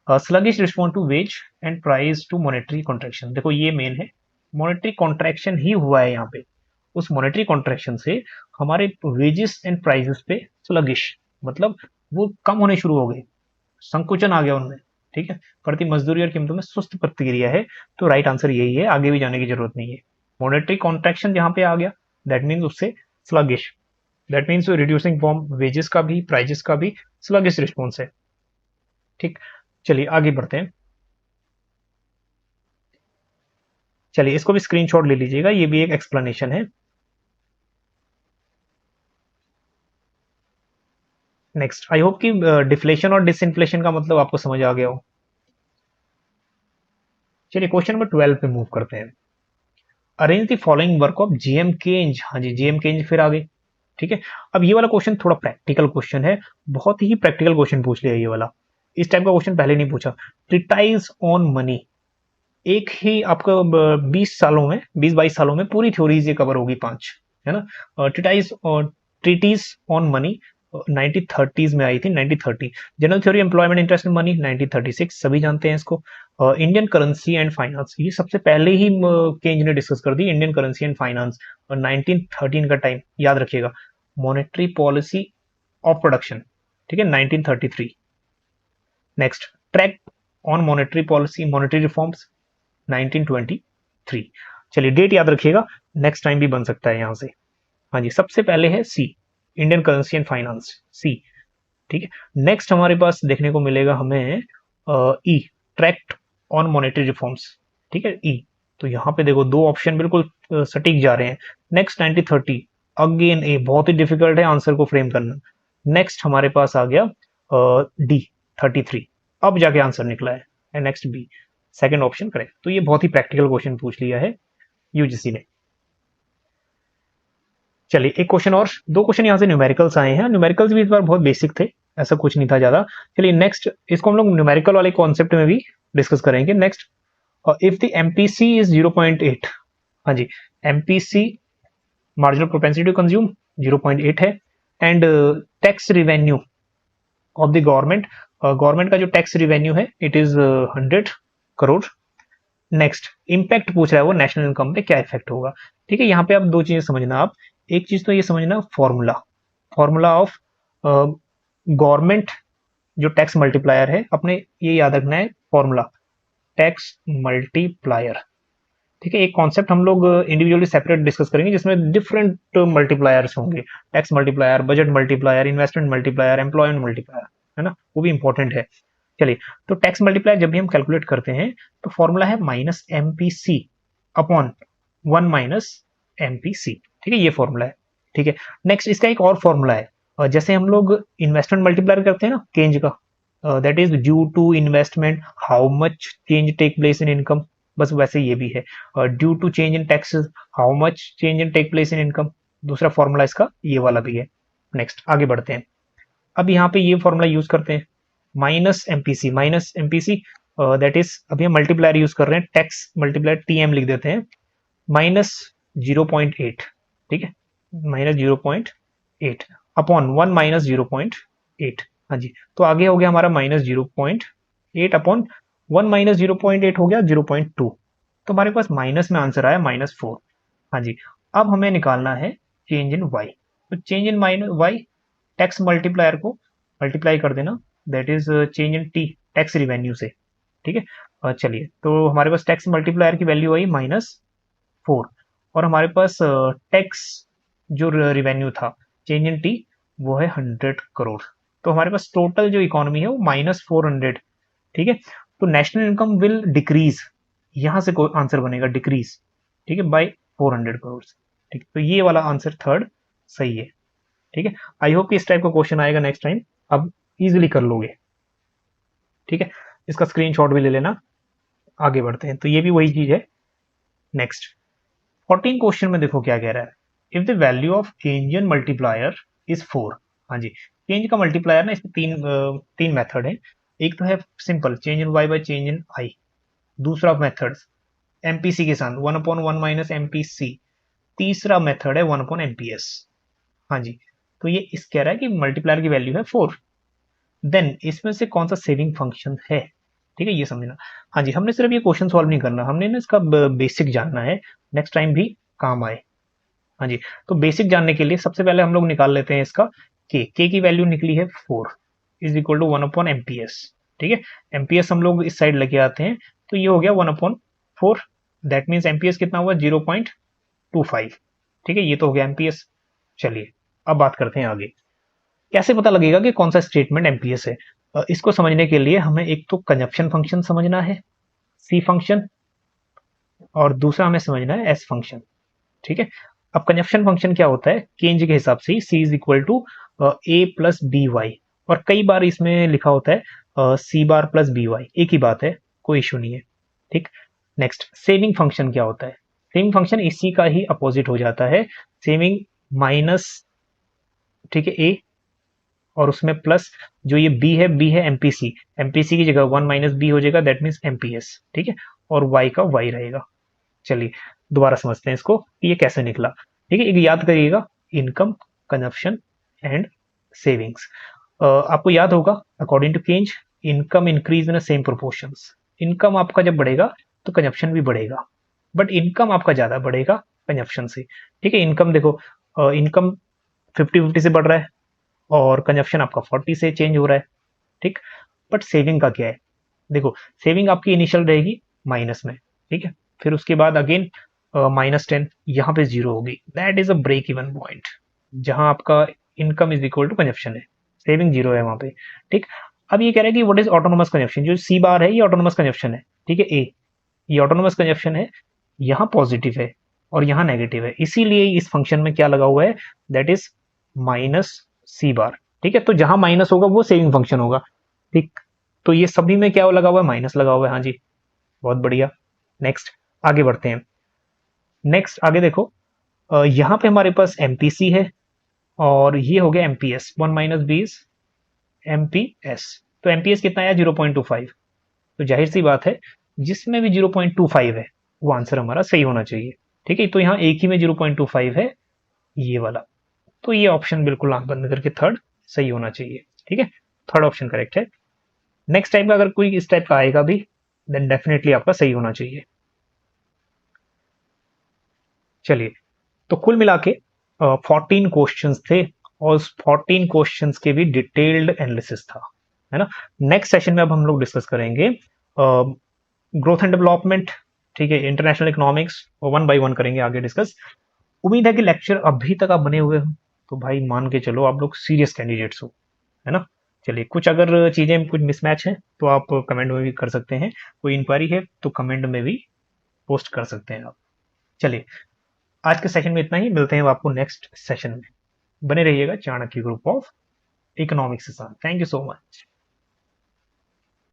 sluggish respond to wage and price to monetary contraction. देखो ये मेन है, मॉनेटरी कॉन्ट्रैक्शन ही हुआ है यहाँ पे, उस मॉनेटरी कॉन्ट्रैक्शन से हमारे वेजेस एंड प्राइसेस पे स्लगिश, मतलब वो कम होने शुरू हो गए, संकुचन आ गया उनमें, ठीक है, बढ़ती मजदूरी और कीमतों में सुस्त प्रतिक्रिया है, तो राइट आंसर यही है, आगे भी जाने की जरूरत नहीं है। मॉनेटरी कॉन्ट्रैक्शन जहां पे आ गया, दैट मीन्स उससे sluggish, that means reducing form wages का भी प्राइजेस का भी स्लगिश रिस्पॉन्स है। ठीक, चलिए आगे बढ़ते हैं। चलिए इसको भी स्क्रीनशॉट ले लीजिएगा, ये भी एक एक्सप्लेनेशन है। नेक्स्ट, आई होप कि डिफ्लेशन और डिसइंफ्लेशन का मतलब आपको समझ आ गया हो। चलिए क्वेश्चन नंबर 12 पे मूव करते हैं। Arrange the following work of GM Keynes. हाँ जी, जीएम केंज फिर आ गई। ठीक है, अब ये वाला क्वेश्चन थोड़ा प्रैक्टिकल क्वेश्चन है, बहुत ही प्रैक्टिकल क्वेश्चन पूछ लिया ये वाला। इस टाइप का क्वेश्चन पहले नहीं पूछा। ट्रीटाइज ऑन मनी, एक ही आपका 20 सालों में, 20-22 सालों में पूरी थ्योरीज ये कवर होगी 5, है ना। ट्रीटीज ऑन मनी 1930s में आई थी, 1930। General theory employment interest in money 1936, सभी जानते हैं इसको। इंडियन करेंसी एंड फाइनेंस, ये सबसे पहले ही केंज ने डिस्कस कर दी, इंडियन करेंसी एंड फाइनेंस, और 1913 का टाइम याद रखिएगा। मॉनेटरी पॉलिसी ऑफ प्रोडक्शन, ठीक है, 1933। Next, track on monetary policy, monetary reforms 1923। चलिए डेट याद रखिएगा, नेक्स्ट टाइम भी बन सकता है यहां से। हाँ जी, सबसे पहले है सी, इंडियन करेंसी एंड फाइनेंस, सी। ठीक है, नेक्स्ट हमारे पास देखने को मिलेगा हमें ई, ट्रैक्ट ऑन मॉनेटरी रिफॉर्म्स। ठीक है, ई। तो यहाँ पे देखो दो ऑप्शन बिल्कुल सटीक जा रहे हैं। नेक्स्ट 1930, अगेन ए, बहुत ही डिफिकल्ट है आंसर को फ्रेम करना। नेक्स्ट हमारे पास आ गया डी, 33, अब जाके आंसर निकला है। Next B, second option correct. तो ये बहुत ही प्रैक्टिकल क्वेश्चन पूछ लिया है यूजीसी ने। चलिए एक क्वेश्चन और, दो क्वेश्चन यहाँ से न्यूमेरिकल्स आए हैं, न्यूमेरिकल्स भी इस बार बहुत बेसिक थे, ऐसा कुछ नहीं था ज्यादा। चलिए नेक्स्ट, इसको हम लोग न्यूमेरिकल वाले कॉन्सेप्ट में भी डिस्कस करेंगे। Next, if the MPC is 0.8, हाँ जी, MPC marginal propensity to consume 0.8 है, and tax revenue of the government, government का जो टैक्स रिवेन्यू है it is 100 crore. Next, impact पूछ रहा है वो नेशनल इनकम पे क्या इफेक्ट होगा। ठीक है, यहाँ पे आप दो चीजें समझना। आप एक चीज तो ये समझना, फॉर्मूला, फॉर्मूला ऑफ गवर्नमेंट जो टैक्स मल्टीप्लायर है, अपने ये याद रखना है फॉर्मूला, टैक्स मल्टीप्लायर। ठीक है, एक कॉन्सेप्ट हम लोग इंडिविजुअली सेपरेट डिस्कस करेंगे जिसमें डिफरेंट मल्टीप्लायर्स होंगे, tax multiplier, budget multiplier, investment multiplier, employment multiplier, है ना, वो भी इंपॉर्टेंट है। चलिए, तो टैक्स मल्टीप्लायर जब भी हम कैलकुलेट करते हैं तो फॉर्मूला है minus MPC upon 1 minus MPC. ठीक है, ये फॉर्मूला है। ठीक है, नेक्स्ट इसका एक और फॉर्मूला है, जैसे हम लोग इन्वेस्टमेंट मल्टीप्लायर करते हैं ना केंज का, that is due to investment how much change take place in income, बस वैसे ये भी है, due to change in taxes how much change in take place in income, दूसरा फॉर्मूला इसका ये वाला भी है। नेक्स्ट आगे बढ़ते हैं, अब यहाँ पे ये फॉर्मूला यूज करते हैं, minus MPC, minus MPC, that is अभी हम मल्टीप्लायर यूज कर रहे हैं, टैक्स मल्टीप्लायर टीएम लिख देते हैं, माइनस 0.8, ठीक है, माइनस 0.8 अपॉन 1 माइनस 0.8। हाँ जी, तो आगे हो गया हमारा माइनस 0.8 अपॉन 1 माइनस 0.8 हो गया 0.2, तो हमारे पास माइनस में आंसर आया -4। हाँ जी, अब हमें निकालना है चेंज इन वाई, तो change in minus Y, tax multiplier को मल्टीप्लाई कर देना, that is change in T, tax revenue से। ठीक है, चलिए तो हमारे पास टैक्स मल्टीप्लायर की वैल्यू आई -4, और हमारे पास टैक्स जो रिवेन्यू था चेंज इन टी वो है 100 करोड़, तो हमारे पास टोटल जो इकोनॉमी है वो -400। ठीक है, तो नेशनल इनकम विल डिक्रीज, यहां से कोई आंसर बनेगा डिक्रीज, ठीक है, बाय 400 करोड़। ठीक, तो ये वाला आंसर थर्ड सही है। ठीक है, आई होप कि इस टाइप का क्वेश्चन आएगा नेक्स्ट टाइम, अब इजीली कर लोगे। ठीक है, इसका स्क्रीनशॉट भी ले लेना। आगे बढ़ते हैं, तो ये भी वही चीज है। नेक्स्ट 14 क्वेश्चन में देखो क्या कह रहा है, if the value of Keynesian multiplier is 4। हाँ जी, चेंज का मल्टीप्लायर ना, इसमें तीन मेथड है। एक तो है simple, change in Y by change in I, दूसरा मेथड एमपीसी के साथ 1/1 माइनस एमपीसी, तीसरा मेथड है 1 एमपीएस। हाँ जी, तो ये इस कह रहा है कि मल्टीप्लायर की वैल्यू है 4, देन इसमें से कौन सा सेविंग फंक्शन है। ठीक है, ये समझना। हाँ जी, हमने सिर्फ ये क्वेश्चन सॉल्व नहीं करना, हमने ना इसका बेसिक जानना है, नेक्स्ट टाइम भी काम आए। हाँ जी, तो बेसिक जानने के लिए सबसे पहले हम लोग निकाल लेते हैं इसका के की वैल्यू निकली है 4 इज इक्वल टू 1/एमपीएस। ठीक है। एमपीएस हम लोग इस साइड लेके आते हैं तो ये हो गया 1/4, दैट मीन्स एमपीएस कितना हुआ 0.25। ठीक है, ये तो हो गया एमपीएस। चलिए अब बात करते हैं आगे, कैसे पता लगेगा कि कौन सा स्टेटमेंट एमपीएस है। इसको समझने के लिए हमें एक तो कंजप्शन फंक्शन समझना है, सी फंक्शन, और दूसरा हमें समझना है एस फंक्शन। ठीक है, अब कंजप्शन फंक्शन क्या होता है, केंज के हिसाब से C is equal to A plus B Y, और कई बार इसमें लिखा होता है C bar plus B Y, एक ही बात है, कोई इशू नहीं है। ठीक, नेक्स्ट सेविंग फंक्शन क्या होता है, सेविंग फंक्शन इसी का ही अपोजिट हो जाता है, सेविंग माइनस, ठीक है, ए, और उसमें प्लस जो ये बी है एमपीसी, एमपीसी की जगह 1 - बी हो जाएगा, दैट मीन्स एमपीएस। ठीक है, और वाई का वाई रहेगा। चलिए दोबारा समझते हैं इसको कि ये कैसे निकला। ठीक है, एक याद करिएगा, इनकम, कंजप्शन एंड सेविंग्स। आपको याद होगा according to Keynes, income increase in same proportions. Income आपका जब बढ़ेगा तो कंजप्शन भी बढ़ेगा, बट इनकम आपका ज्यादा बढ़ेगा कंजप्शन से। ठीक है, इनकम देखो, इनकम 50-50 से बढ़ रहा है और कंजप्शन आपका 40 से चेंज हो रहा है। ठीक, बट सेविंग का क्या है, देखो सेविंग आपकी इनिशियल रहेगी माइनस में, ठीक है, फिर उसके बाद अगेन -10, यहाँ पे जीरो होगी, that is a break even point, जहां आपका income is equal to consumption है, सेविंग जीरो है वहां पे। ठीक, अब ये कह रहा है कि व्हाट इज ऑटोनोमस कंजप्शन, जो सी बार है ये ऑटोनोमस कंजप्शन है। ठीक है, ए, ये ऑटोनोमस कंजप्शन है, यहाँ पॉजिटिव है और यहाँ नेगेटिव है, इसीलिए इस फंक्शन में क्या लगा हुआ है, दैट इज माइनस सी बार। ठीक है, तो जहां माइनस होगा वो सेविंग फंक्शन होगा। ठीक, तो ये सभी में क्या लगा हुआ है, माइनस लगा हुआ है। हाँ जी, बहुत बढ़िया। नेक्स्ट आगे बढ़ते हैं, नेक्स्ट आगे देखो, यहाँ पे हमारे पास एमपीसी है और ये हो गया एमपीएस, 1 - बी इज एमपीएस, तो एमपीएस कितना है 0.25, तो जाहिर सी बात है जिसमें भी 0.25 है वो आंसर हमारा सही होना चाहिए। ठीक है, तो यहाँ एक ही में 0.25 है, ये वाला, तो ये ऑप्शन बिल्कुल आंख बंद करके थर्ड सही होना चाहिए। ठीक है, थर्ड ऑप्शन करेक्ट है। नेक्स्ट टाइम का अगर कोई इस टाइप का आएगा भी, देन डेफिनेटली आपका सही होना चाहिए। चलिए, तो कुल मिला के 14 क्वेश्चंस थे और उस 14 क्वेश्चंस के भी डिटेल्ड एनालिसिस था, है ना। नेक्स्ट सेशन में अब हम लोग डिस्कस करेंगे ग्रोथ एंड डेवलपमेंट, ठीक है, इंटरनेशनल इकोनॉमिक्स, और 1 बाय 1 करेंगे आगे डिस्कस। उम्मीद है कि लेक्चर अभी तक आप बने हुए हो तो भाई मान के चलो आप लोग सीरियस कैंडिडेट्स हो, है ना। चलिए, कुछ अगर चीजें कुछ मिसमैच है तो आप कमेंट में भी कर सकते हैं, कोई इंक्वायरी है तो कमेंट में भी पोस्ट कर सकते हैं आप। चलिए, आज के सेशन में इतना ही, मिलते हैं आपको नेक्स्ट सेशन में। बने रहिएगा चाणक्य ग्रुप ऑफ इकोनॉमिक्स के साथ। Thank you so much.